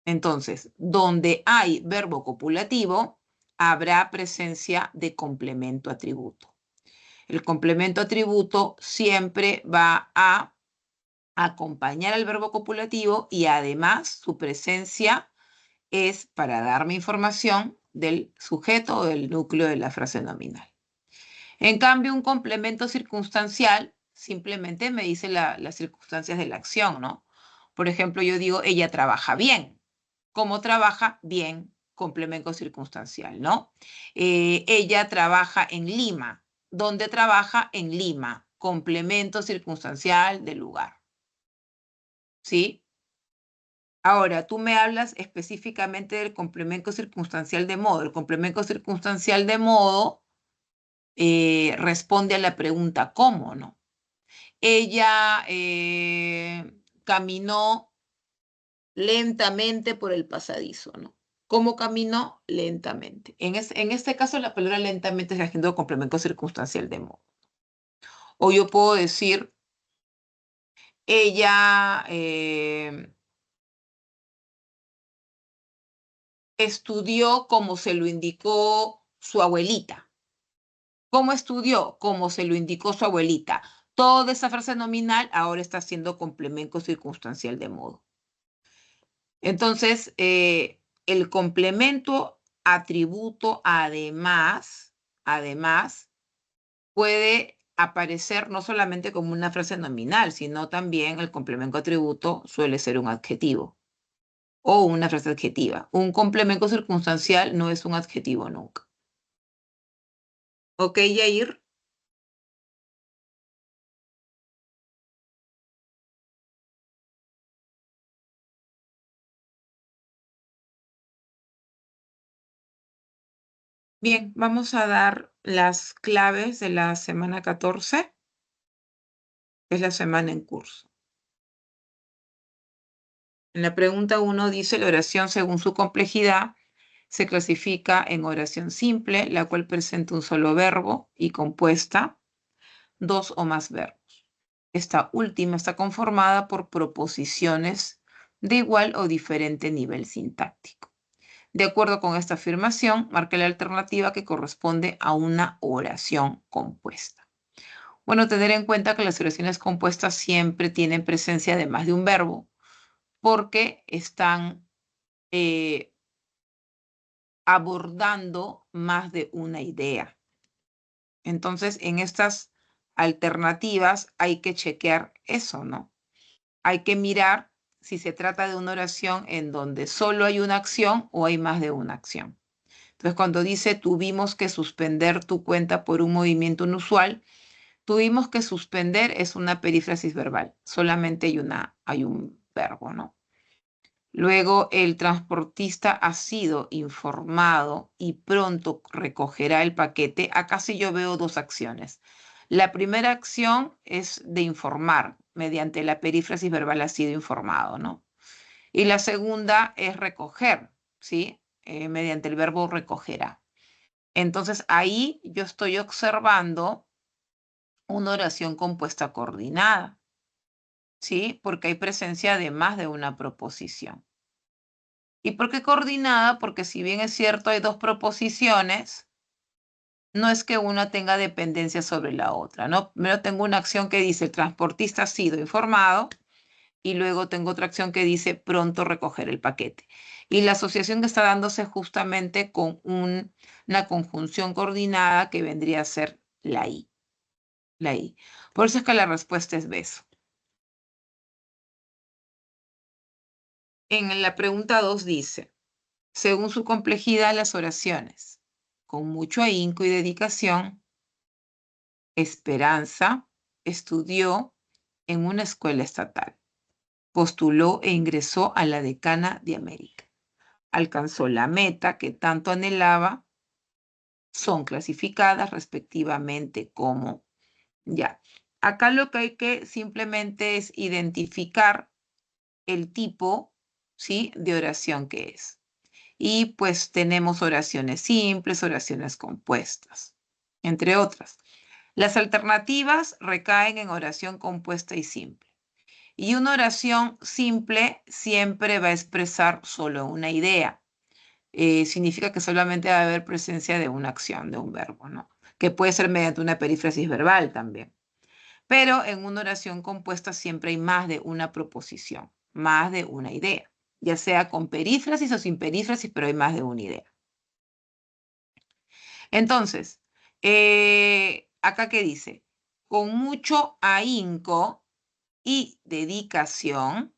Entonces, donde hay verbo copulativo, habrá presencia de complemento atributo. El complemento atributo siempre va a acompañar al verbo copulativo y además su presencia es para darme información del sujeto o del núcleo de la frase nominal. En cambio, un complemento circunstancial simplemente me dice las circunstancias de la acción, ¿no? Por ejemplo, yo digo, ella trabaja bien. ¿Cómo trabaja? Bien, complemento circunstancial, ¿no? Ella trabaja en Lima. ¿Dónde trabaja? En Lima. Complemento circunstancial del lugar. ¿Sí? Ahora, tú me hablas específicamente del complemento circunstancial de modo. El complemento circunstancial de modo responde a la pregunta ¿cómo, no? Ella caminó lentamente por el pasadizo, ¿no? ¿Cómo caminó? Lentamente. En este caso, la palabra lentamente es haciendo complemento circunstancial de modo. O yo puedo decir, ella estudió como se lo indicó su abuelita. ¿Cómo estudió? Como se lo indicó su abuelita. Toda esa frase nominal ahora está siendo complemento circunstancial de modo. Entonces, el complemento atributo además puede aparecer no solamente como una frase nominal, sino también el complemento atributo suele ser un adjetivo o una frase adjetiva. Un complemento circunstancial no es un adjetivo nunca. ¿Ok, Yair? Bien, vamos a dar las claves de la semana 14, que es la semana en curso. En la pregunta 1 dice, la oración según su complejidad se clasifica en oración simple, la cual presenta un solo verbo y compuesta dos o más verbos. Esta última está conformada por proposiciones de igual o diferente nivel sintáctico. De acuerdo con esta afirmación, marque la alternativa que corresponde a una oración compuesta. Bueno, tener en cuenta que las oraciones compuestas siempre tienen presencia de más de un verbo porque están abordando más de una idea. Entonces, en estas alternativas hay que chequear eso, ¿no? Hay que mirar si se trata de una oración en donde solo hay una acción o hay más de una acción. Entonces, cuando dice tuvimos que suspender tu cuenta por un movimiento inusual, tuvimos que suspender es una perífrasis verbal. Solamente hay un verbo, ¿no? Luego, el transportista ha sido informado y pronto recogerá el paquete. Acá sí yo veo dos acciones. La primera acción es de informar, mediante la perífrasis verbal ha sido informado, ¿no? Y la segunda es recoger, ¿sí? Mediante el verbo recogerá. Entonces ahí yo estoy observando una oración compuesta coordinada, ¿sí? Porque hay presencia de más de una proposición. ¿Y por qué coordinada? Porque si bien es cierto hay dos proposiciones, no es que una tenga dependencia sobre la otra, ¿no? Primero tengo una acción que dice el transportista ha sido informado y luego tengo otra acción que dice pronto recoger el paquete. Y la asociación está dándose justamente con una conjunción coordinada que vendría a ser la I. La I. Por eso es que la respuesta es beso. En la pregunta 2 dice, según su complejidad, las oraciones, con mucho ahínco y dedicación, Esperanza estudió en una escuela estatal, postuló e ingresó a la decana de América. Alcanzó la meta que tanto anhelaba, son clasificadas respectivamente como ya. Acá lo que hay que simplemente es identificar el tipo, ¿sí?, de oración que es. Y pues tenemos oraciones simples, oraciones compuestas, entre otras. Las alternativas recaen en oración compuesta y simple. Y una oración simple siempre va a expresar solo una idea. Significa que solamente va a haber presencia de una acción, de un verbo, ¿no? Que puede ser mediante una perífrasis verbal también. Pero en una oración compuesta siempre hay más de una proposición, más de una idea, ya sea con perífrasis o sin perífrasis, pero hay más de una idea. Entonces, acá que dice, con mucho ahínco y dedicación,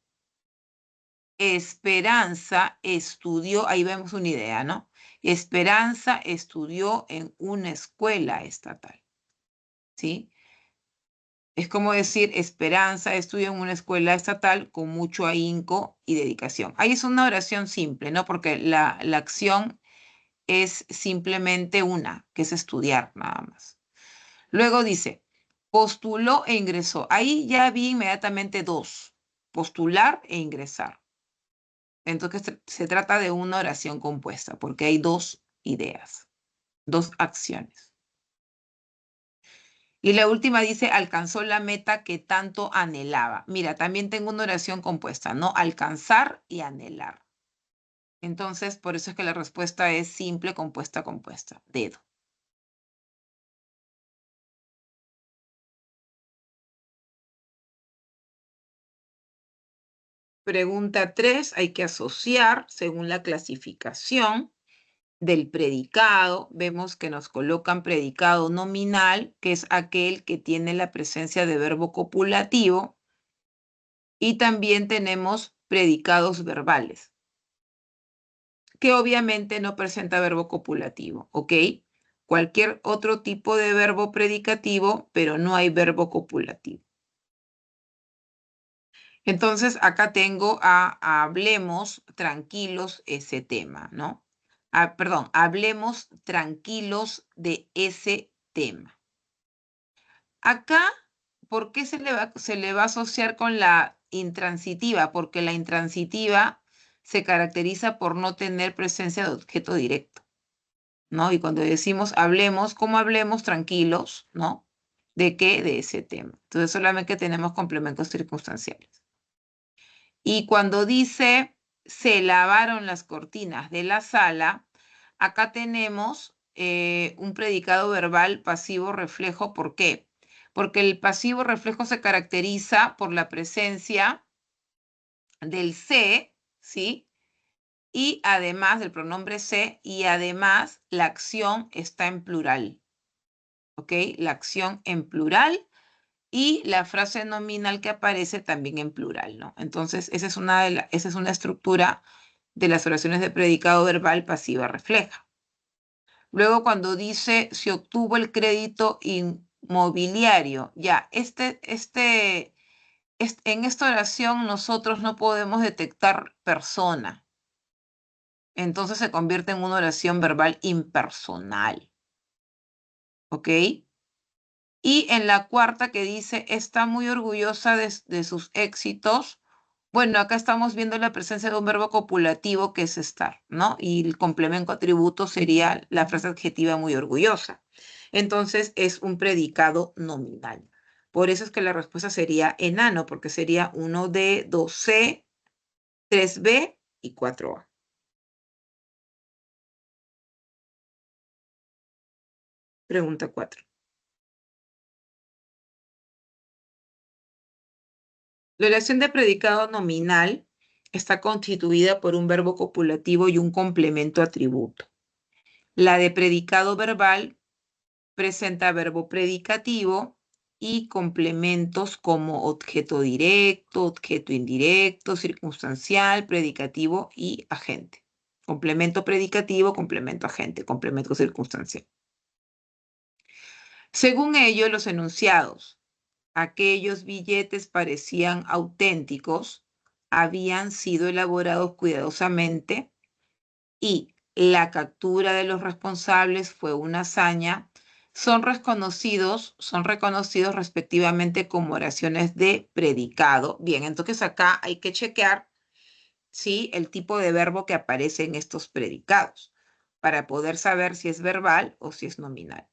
Esperanza estudió, ahí vemos una idea, ¿no? Esperanza estudió en una escuela estatal, ¿sí? Es como decir, Esperanza estudió en una escuela estatal con mucho ahínco y dedicación. Ahí es una oración simple, ¿no? Porque la acción es simplemente una, que es estudiar nada más. Luego dice, postuló e ingresó. Ahí ya vi inmediatamente dos, postular e ingresar. Entonces se trata de una oración compuesta porque hay dos ideas, dos acciones. Y la última dice, alcanzó la meta que tanto anhelaba. Mira, también tengo una oración compuesta, ¿no? Alcanzar y anhelar. Entonces, por eso es que la respuesta es simple, compuesta, compuesta. Dedo. Pregunta 3, hay que asociar según la clasificación del predicado. Vemos que nos colocan predicado nominal, que es aquel que tiene la presencia de verbo copulativo. Y también tenemos predicados verbales, que obviamente no presenta verbo copulativo, ¿ok? Cualquier otro tipo de verbo predicativo, pero no hay verbo copulativo. Entonces, acá tengo hablemos tranquilos ese tema, ¿no? Perdón, hablemos tranquilos de ese tema. Acá, ¿por qué se le va a asociar con la intransitiva? Porque la intransitiva se caracteriza por no tener presencia de objeto directo, ¿no? Y cuando decimos hablemos, ¿cómo hablemos? Tranquilos, ¿no? ¿De qué? De ese tema. Entonces, solamente tenemos complementos circunstanciales. Y cuando dice se lavaron las cortinas de la sala, acá tenemos un predicado verbal pasivo reflejo. ¿Por qué? Porque el pasivo reflejo se caracteriza por la presencia del se, ¿sí? Y además del pronombre se, y además la acción está en plural, ¿ok? La acción en plural. Y la frase nominal que aparece también en plural, ¿no? Entonces, esa es una estructura de las oraciones de predicado verbal pasiva refleja. Luego, cuando dice se obtuvo el crédito inmobiliario, ya, en esta oración nosotros no podemos detectar persona. Entonces se convierte en una oración verbal impersonal. ¿Ok? Y en la cuarta que dice, está muy orgullosa de sus éxitos Bueno, acá estamos viendo la presencia de un verbo copulativo que es estar, ¿no? Y el complemento atributo sería la frase adjetiva muy orgullosa. Entonces es un predicado nominal. Por eso es que la respuesta sería enano, porque sería 1D, 2C, 3B y 4A. Pregunta 4. La oración de predicado nominal está constituida por un verbo copulativo y un complemento atributo. La de predicado verbal presenta verbo predicativo y complementos como objeto directo, objeto indirecto, circunstancial, predicativo y agente. Complemento predicativo, complemento agente, complemento circunstancial. Según ello, los enunciados, aquellos billetes parecían auténticos, habían sido elaborados cuidadosamente y la captura de los responsables fue una hazaña, son reconocidos respectivamente como oraciones de predicado. Bien, entonces acá hay que chequear, ¿sí?, el tipo de verbo que aparece en estos predicados para poder saber si es verbal o si es nominal.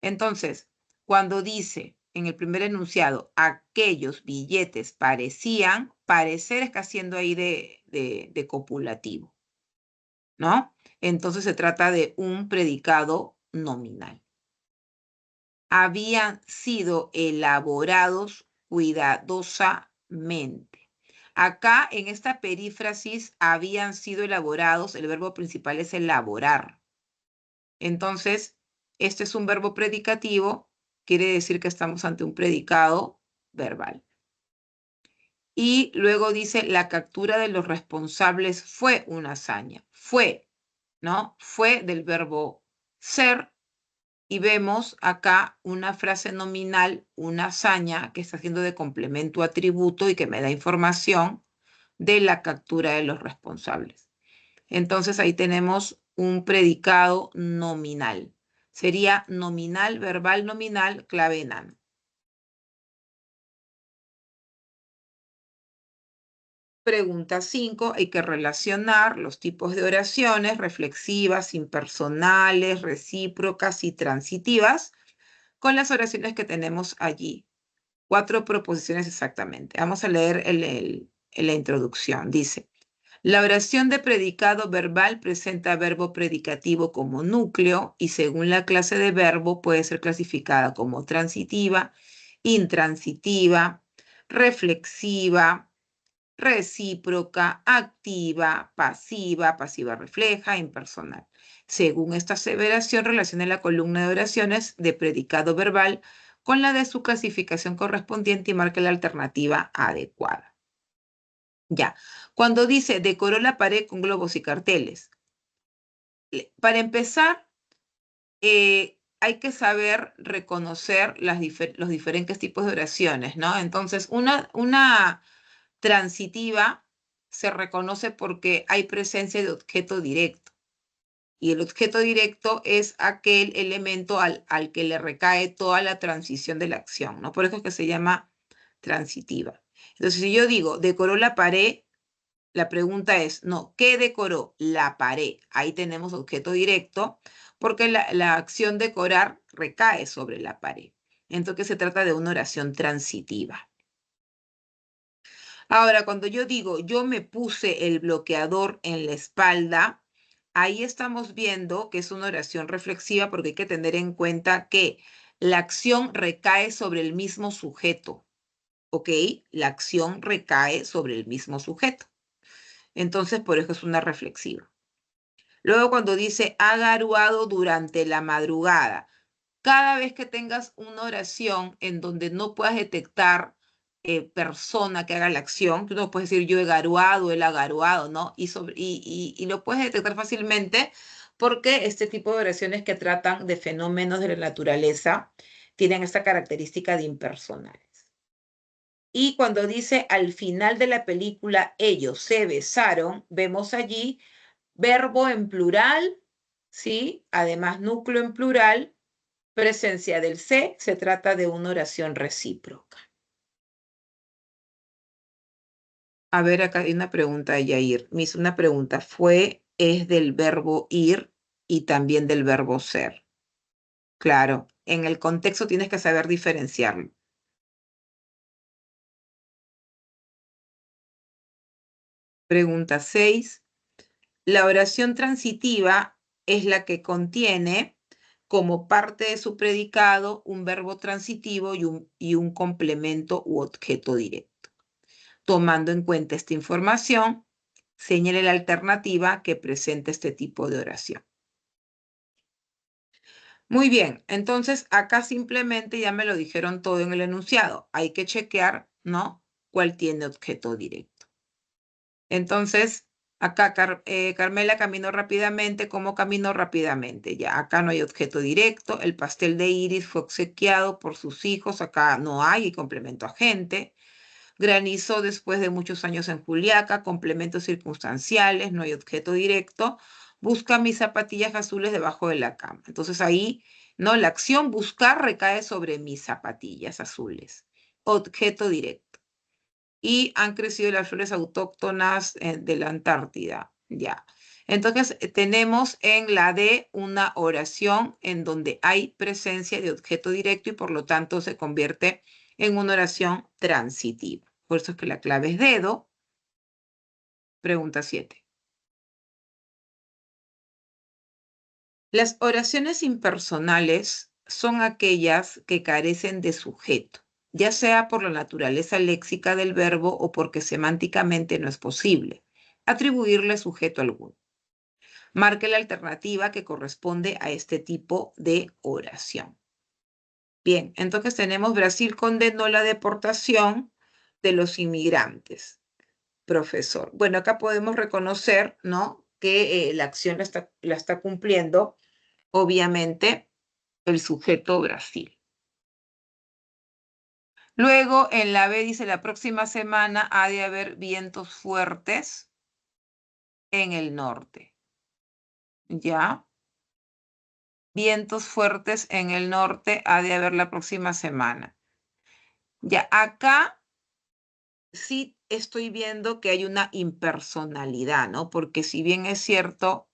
Entonces, cuando dice en el primer enunciado, aquellos billetes parecían, parecer está haciendo ahí de copulativo, ¿no? Entonces se trata de un predicado nominal. Habían sido elaborados cuidadosamente. Acá en esta perífrasis, habían sido elaborados, el verbo principal es elaborar. Entonces, este es un verbo predicativo, quiere decir que estamos ante un predicado verbal. Y luego dice, la captura de los responsables fue una hazaña. Fue, ¿no? Fue del verbo ser. Y vemos acá una frase nominal, una hazaña, que está haciendo de complemento atributo y que me da información de la captura de los responsables. Entonces ahí tenemos un predicado nominal. Sería nominal, verbal nominal, clave enano. Pregunta 5. Hay que relacionar los tipos de oraciones reflexivas, impersonales, recíprocas y transitivas con las oraciones que tenemos allí. 4 proposiciones exactamente. Vamos a leer la introducción. Dice, la oración de predicado verbal presenta verbo predicativo como núcleo y según la clase de verbo puede ser clasificada como transitiva, intransitiva, reflexiva, recíproca, activa, pasiva refleja, impersonal. Según esta aseveración, relacione la columna de oraciones de predicado verbal con la de su clasificación correspondiente y marque la alternativa adecuada. Ya, cuando dice decoró la pared con globos y carteles, para empezar, hay que saber reconocer los diferentes tipos de oraciones, ¿no? Entonces, una transitiva se reconoce porque hay presencia de objeto directo. Y el objeto directo es aquel elemento al que le recae toda la transición de la acción, ¿no? Por eso es que se llama transitiva. Entonces, si yo digo, decoró la pared, la pregunta es, no, ¿qué decoró? La pared. Ahí tenemos objeto directo, porque la acción decorar recae sobre la pared. Entonces, se trata de una oración transitiva. Ahora, cuando yo digo, yo me puse el bloqueador en la espalda, ahí estamos viendo que es una oración reflexiva porque hay que tener en cuenta que la acción recae sobre el mismo sujeto, ¿ok? La acción recae sobre el mismo sujeto. Entonces, por eso es una reflexiva. Luego, cuando dice, ha garuado durante la madrugada, cada vez que tengas una oración en donde no puedas detectar persona que haga la acción, tú no puedes decir yo he garuado, él ha garuado, ¿no? Y lo puedes detectar fácilmente porque este tipo de oraciones que tratan de fenómenos de la naturaleza tienen esta característica de impersonales. Y cuando dice al final de la película ellos se besaron, vemos allí verbo en plural, ¿sí? Además núcleo en plural, presencia del se trata de una oración recíproca. A ver, acá hay una pregunta de Yair. Me hizo una pregunta. Es del verbo ir y también del verbo ser. Claro, en el contexto tienes que saber diferenciarlo. Pregunta 6. La oración transitiva es la que contiene como parte de su predicado un verbo transitivo y un complemento u objeto directo. Tomando en cuenta esta información, señale la alternativa que presenta este tipo de oración. Muy bien, entonces acá simplemente ya me lo dijeron todo en el enunciado. Hay que chequear, ¿no? ¿Cuál tiene objeto directo? Entonces, acá Carmela caminó rápidamente. ¿Cómo caminó rápidamente? Ya, acá no hay objeto directo. El pastel de Iris fue obsequiado por sus hijos. Acá no hay complemento agente. Granizó después de muchos años en Juliaca. Complementos circunstanciales, no hay objeto directo. Busca mis zapatillas azules debajo de la cama. Entonces ahí, ¿no? La acción buscar recae sobre mis zapatillas azules. Objeto directo. Y han crecido las flores autóctonas de la Antártida. Ya. Entonces, tenemos en la D una oración en donde hay presencia de objeto directo y por lo tanto se convierte en una oración transitiva. Por eso es que la clave es dedo. Pregunta 7. Las oraciones impersonales son aquellas que carecen de sujeto, ya sea por la naturaleza léxica del verbo o porque semánticamente no es posible atribuirle sujeto alguno. Marque la alternativa que corresponde a este tipo de oración. Bien, entonces tenemos Brasil condenó la deportación de los inmigrantes. Profesor. Bueno, acá podemos reconocer, ¿no? Que la acción la está cumpliendo, obviamente, el sujeto Brasil. Luego, en la B dice, la próxima semana ha de haber vientos fuertes en el norte. ¿Ya? Vientos fuertes en el norte ha de haber la próxima semana. Ya, acá sí estoy viendo que hay una impersonalidad, ¿no? Porque si bien es cierto,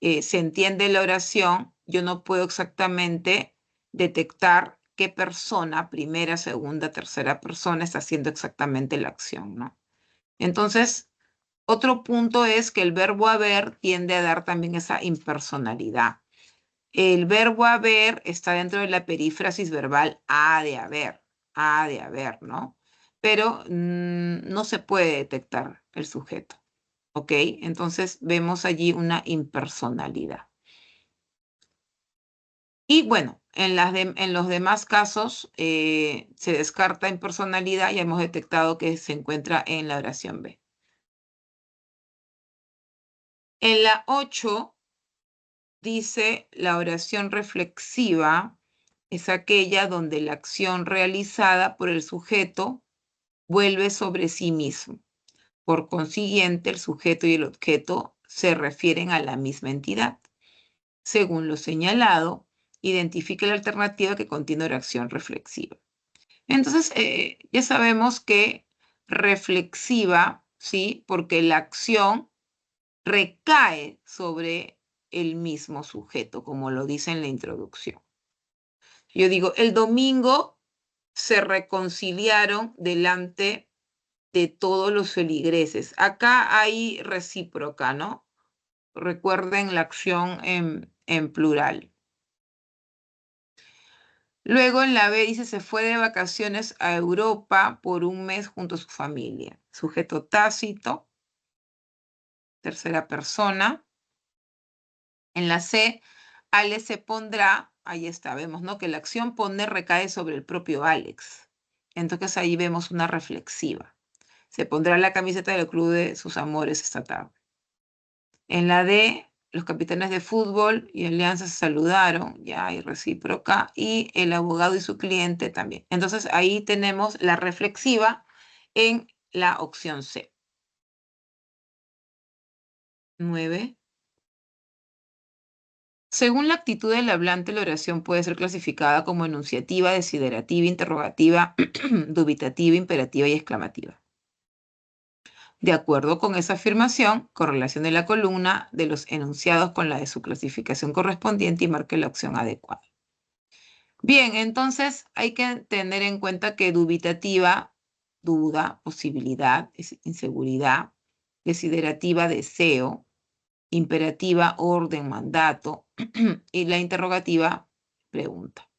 se entiende la oración, yo no puedo exactamente detectar qué persona, primera, segunda, tercera persona, está haciendo exactamente la acción, ¿no? Entonces, otro punto es que el verbo haber tiende a dar también esa impersonalidad. El verbo haber está dentro de la perífrasis verbal ha de haber, ¿no? Pero no se puede detectar el sujeto, ¿ok? Entonces vemos allí una impersonalidad. Y bueno, en los demás casos se descarta impersonalidad y hemos detectado que se encuentra en la oración B. En la 8 dice la oración reflexiva es aquella donde la acción realizada por el sujeto vuelve sobre sí mismo. Por consiguiente, el sujeto y el objeto se refieren a la misma entidad. Según lo señalado, identifique la alternativa que contiene la acción reflexiva. Entonces, ya sabemos que reflexiva, ¿sí? Porque la acción recae sobre el mismo sujeto, como lo dice en la introducción. Yo digo, el domingo se reconciliaron delante de todos los feligreses. Acá hay recíproca, ¿no? Recuerden la acción en plural. Luego en la B dice, se fue de vacaciones a Europa por un mes junto a su familia. Sujeto tácito, tercera persona. En la C, Ale se pondrá, ahí está, vemos, ¿no? Que la acción poner recae sobre el propio Alex. Entonces ahí vemos una reflexiva. Se pondrá la camiseta del club de sus amores esta tarde. En la D, los capitanes de fútbol y Alianza se saludaron, ya hay recíproca, y el abogado y su cliente también. Entonces ahí tenemos la reflexiva en la opción C. 9. Según la actitud del hablante, la oración puede ser clasificada como enunciativa, desiderativa, interrogativa, dubitativa, imperativa y exclamativa. De acuerdo con esa afirmación, correlacione la columna de los enunciados con la de su clasificación correspondiente y marque la opción adecuada. Bien, entonces hay que tener en cuenta que dubitativa, duda, posibilidad, inseguridad, desiderativa, deseo, imperativa, orden, mandato, y la interrogativa, pregunta.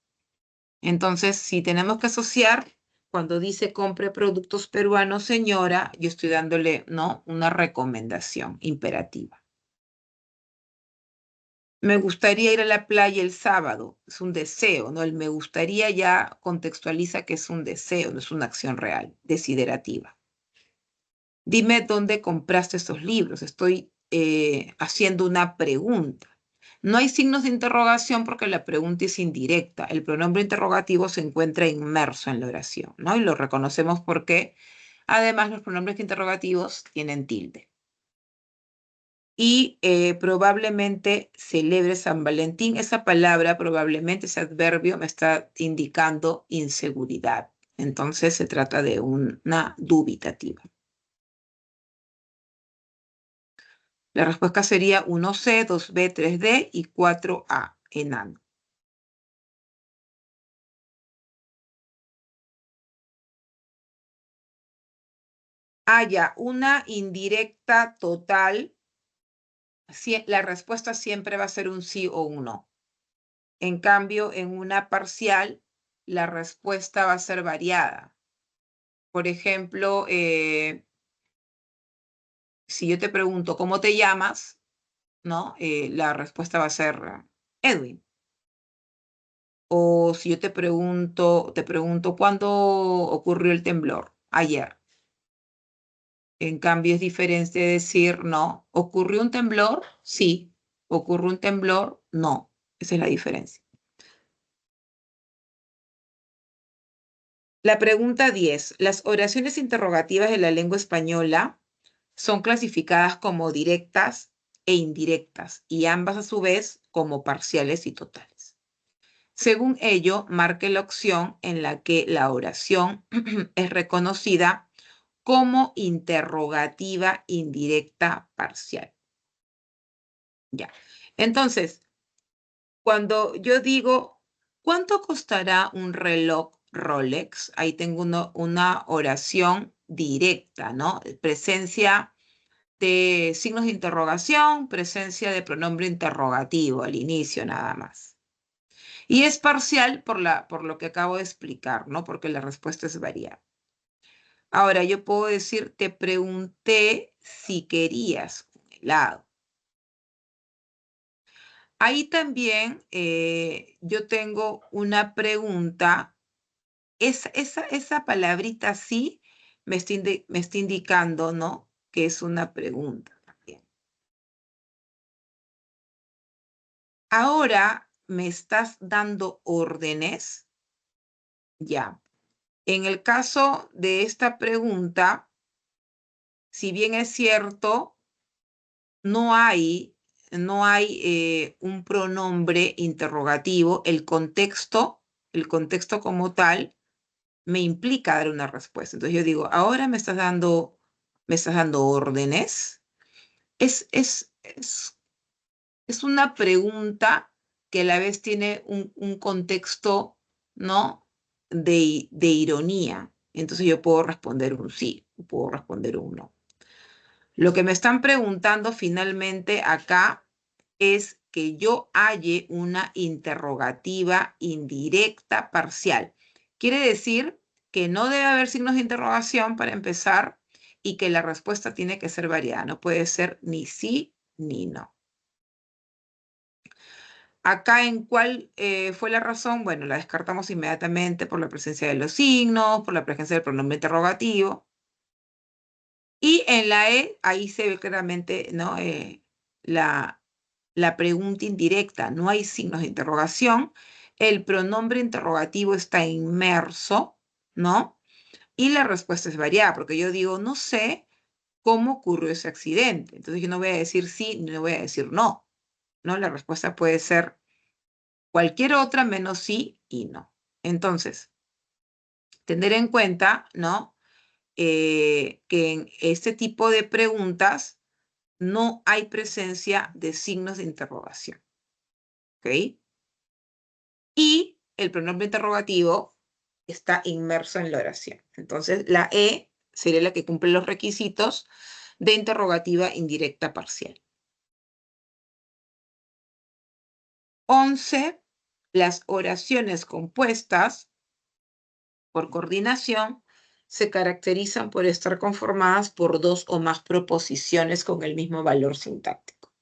Entonces, si tenemos que asociar, cuando dice compre productos peruanos, señora, yo estoy dándole, ¿no?, una recomendación imperativa. Me gustaría ir a la playa el sábado, es un deseo, ¿no? El me gustaría ya contextualiza que es un deseo, no es una acción real, desiderativa. Dime dónde compraste esos libros, estoy haciendo una pregunta. No hay signos de interrogación porque la pregunta es indirecta. El pronombre interrogativo se encuentra inmerso en la oración, ¿no? Y lo reconocemos porque además los pronombres interrogativos tienen tilde. Y probablemente celebre San Valentín. Esa palabra, probablemente, ese adverbio me está indicando inseguridad. Entonces se trata de una dubitativa. La respuesta sería 1C, 2B, 3D y 4A, enano. Haya una indirecta total, la respuesta siempre va a ser un sí o un no. En cambio, en una parcial, la respuesta va a ser variada. Por ejemplo, si yo te pregunto cómo te llamas, ¿no? La respuesta va a ser Edwin. O si yo te pregunto ¿cuándo ocurrió el temblor? Ayer. En cambio, es diferente decir, no, ¿ocurrió un temblor? Sí. ¿Ocurrió un temblor? No. Esa es la diferencia. La pregunta 10. Las oraciones interrogativas de la lengua española son clasificadas como directas e indirectas y ambas a su vez como parciales y totales. Según ello, marque la opción en la que la oración es reconocida como interrogativa indirecta parcial. Ya. Entonces, cuando yo digo, ¿cuánto costará un reloj Rolex? Ahí tengo una oración directa, ¿no? Presencia de signos de interrogación, presencia de pronombre interrogativo al inicio nada más. Y es parcial por lo que acabo de explicar, ¿no? Porque la respuesta es variable. Ahora, yo puedo decir, te pregunté si querías un helado. Ahí también yo tengo una pregunta. Esa palabrita sí me está indicando, ¿no?, que es una pregunta también. Ahora me estás dando órdenes. Ya. En el caso de esta pregunta, si bien es cierto, no hay un pronombre interrogativo, el contexto como tal me implica dar una respuesta. Entonces yo digo, ahora me estás dando órdenes. Es una pregunta que a la vez tiene un contexto, ¿no?, de ironía. Entonces yo puedo responder un sí, puedo responder un no. Lo que me están preguntando finalmente acá es que yo halle una interrogativa indirecta parcial. Quiere decir que no debe haber signos de interrogación para empezar y que la respuesta tiene que ser variada. No puede ser ni sí ni no. Acá, ¿en cuál fue la razón? Bueno, la descartamos inmediatamente por la presencia de los signos, por la presencia del pronombre interrogativo. Y en la E, ahí se ve claramente, ¿no?, la pregunta indirecta. No hay signos de interrogación. El pronombre interrogativo está inmerso, ¿no? Y la respuesta es variada, porque yo digo, no sé cómo ocurrió ese accidente. Entonces yo no voy a decir sí, ni voy a decir no, ¿no? La respuesta puede ser cualquier otra menos sí y no. Entonces, tener en cuenta, ¿no?, que en este tipo de preguntas no hay presencia de signos de interrogación. ¿Ok? Y el pronombre interrogativo está inmerso en la oración. Entonces, la E sería la que cumple los requisitos de interrogativa indirecta parcial. 11. Las oraciones compuestas por coordinación se caracterizan por estar conformadas por dos o más proposiciones con el mismo valor sintáctico,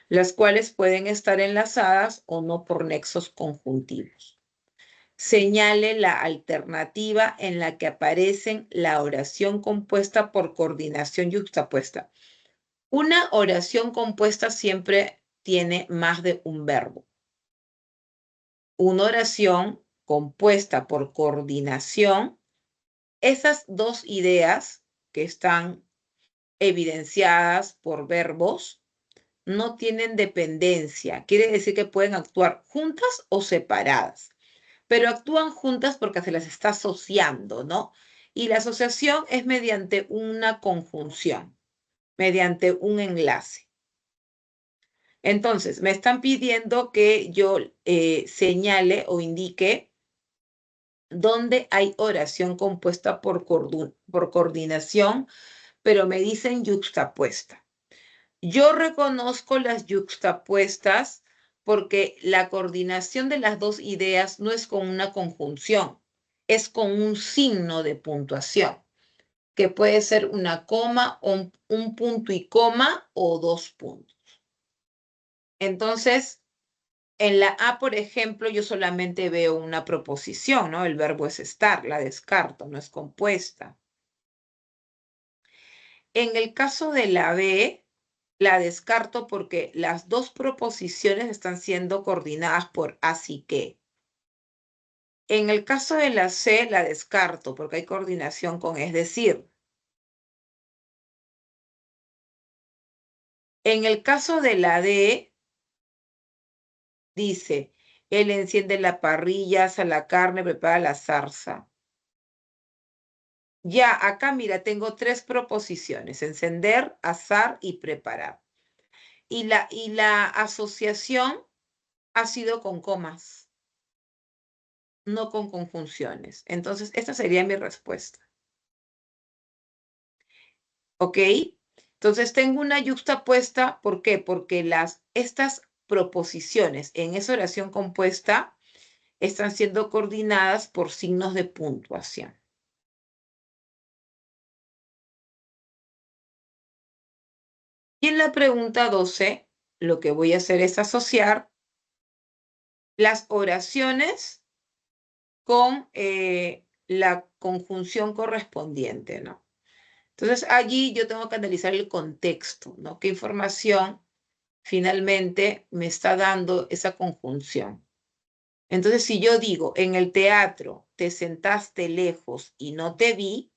las cuales pueden estar enlazadas o no por nexos conjuntivos. Señale la alternativa en la que aparecen la oración compuesta por coordinación yuxtapuesta. Una oración compuesta siempre tiene más de un verbo. Una oración compuesta por coordinación, esas dos ideas que están evidenciadas por verbos no tienen dependencia. Quiere decir que pueden actuar juntas o separadas, pero actúan juntas porque se las está asociando, ¿no? Y la asociación es mediante una conjunción, mediante un enlace. Entonces, me están pidiendo que yo señale o indique dónde hay oración compuesta por coordinación, pero me dicen yuxtapuesta. Yo reconozco las yuxtapuestas porque la coordinación de las dos ideas no es con una conjunción, es con un signo de puntuación, que puede ser una coma, un punto y coma o dos puntos. Entonces, en la A, por ejemplo, yo solamente veo una proposición, ¿no? El verbo es estar, la descarto, no es compuesta. En el caso de la B, la descarto porque las dos proposiciones están siendo coordinadas por así que. En el caso de la C, la descarto porque hay coordinación con es decir. En el caso de la D, dice, él enciende la parrilla, asa la carne, prepara la zarza. Ya, acá mira, tengo tres proposiciones, encender, asar y preparar. Y la asociación ha sido con comas, no con conjunciones. Entonces, esta sería mi respuesta. ¿Ok? Entonces, tengo una yuxtapuesta, ¿por qué? Porque estas proposiciones en esa oración compuesta están siendo coordinadas por signos de puntuación. Y en la pregunta 12, lo que voy a hacer es asociar las oraciones con la conjunción correspondiente, ¿no? Entonces, allí yo tengo que analizar el contexto, ¿no? ¿Qué información finalmente me está dando esa conjunción? Entonces, si yo digo, en el teatro te sentaste lejos y no te vi,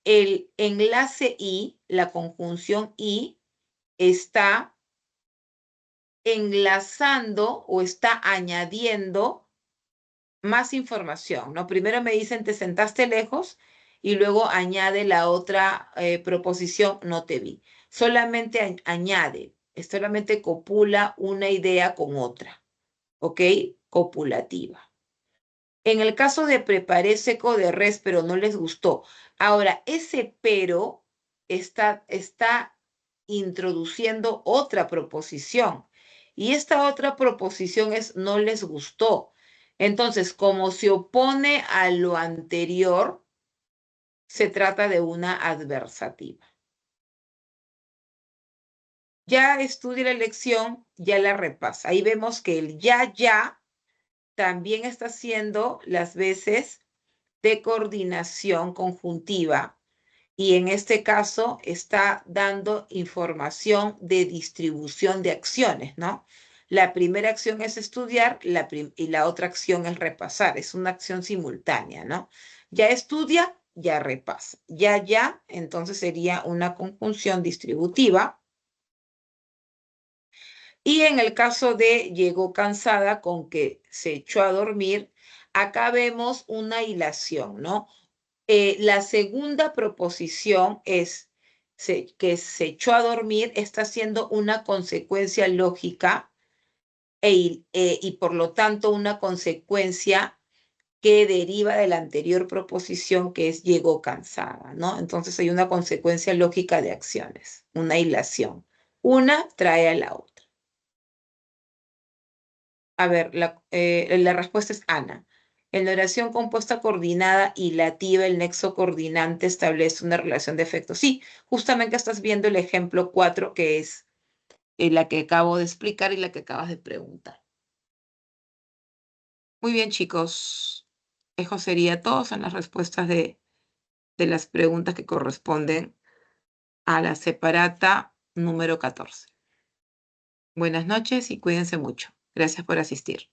el enlace y, la conjunción y, está enlazando o está añadiendo más información, ¿no? Primero me dicen te sentaste lejos y luego añade la otra proposición no te vi. Solamente añade, solamente copula una idea con otra, ¿ok? Copulativa. En el caso de preparé seco de res, pero no les gustó. Ahora, ese pero está introduciendo otra proposición. Y esta otra proposición es no les gustó. Entonces, como se opone a lo anterior, se trata de una adversativa. Ya estudia la lección, ya la repasa. Ahí vemos que el ya también está haciendo las veces de coordinación conjuntiva y en este caso está dando información de distribución de acciones, ¿no? La primera acción es estudiar y la otra acción es repasar, es una acción simultánea, ¿no? Ya estudia, ya repasa. Ya, entonces sería una conjunción distributiva. Y en el caso de llegó cansada con que se echó a dormir, acá vemos una hilación, ¿no? La segunda proposición es que se echó a dormir, está siendo una consecuencia lógica y por lo tanto una consecuencia que deriva de la anterior proposición, que es llegó cansada, ¿no? Entonces hay una consecuencia lógica de acciones, una hilación. Una trae a la otra. A ver, la respuesta es Ana. En la oración compuesta coordinada hilativa, el nexo coordinante establece una relación de efectos. Sí, justamente estás viendo el ejemplo 4, que es la que acabo de explicar y la que acabas de preguntar. Muy bien, chicos. Eso sería todo. Son las respuestas de las preguntas que corresponden a la separata número 14. Buenas noches y cuídense mucho. Gracias por asistir.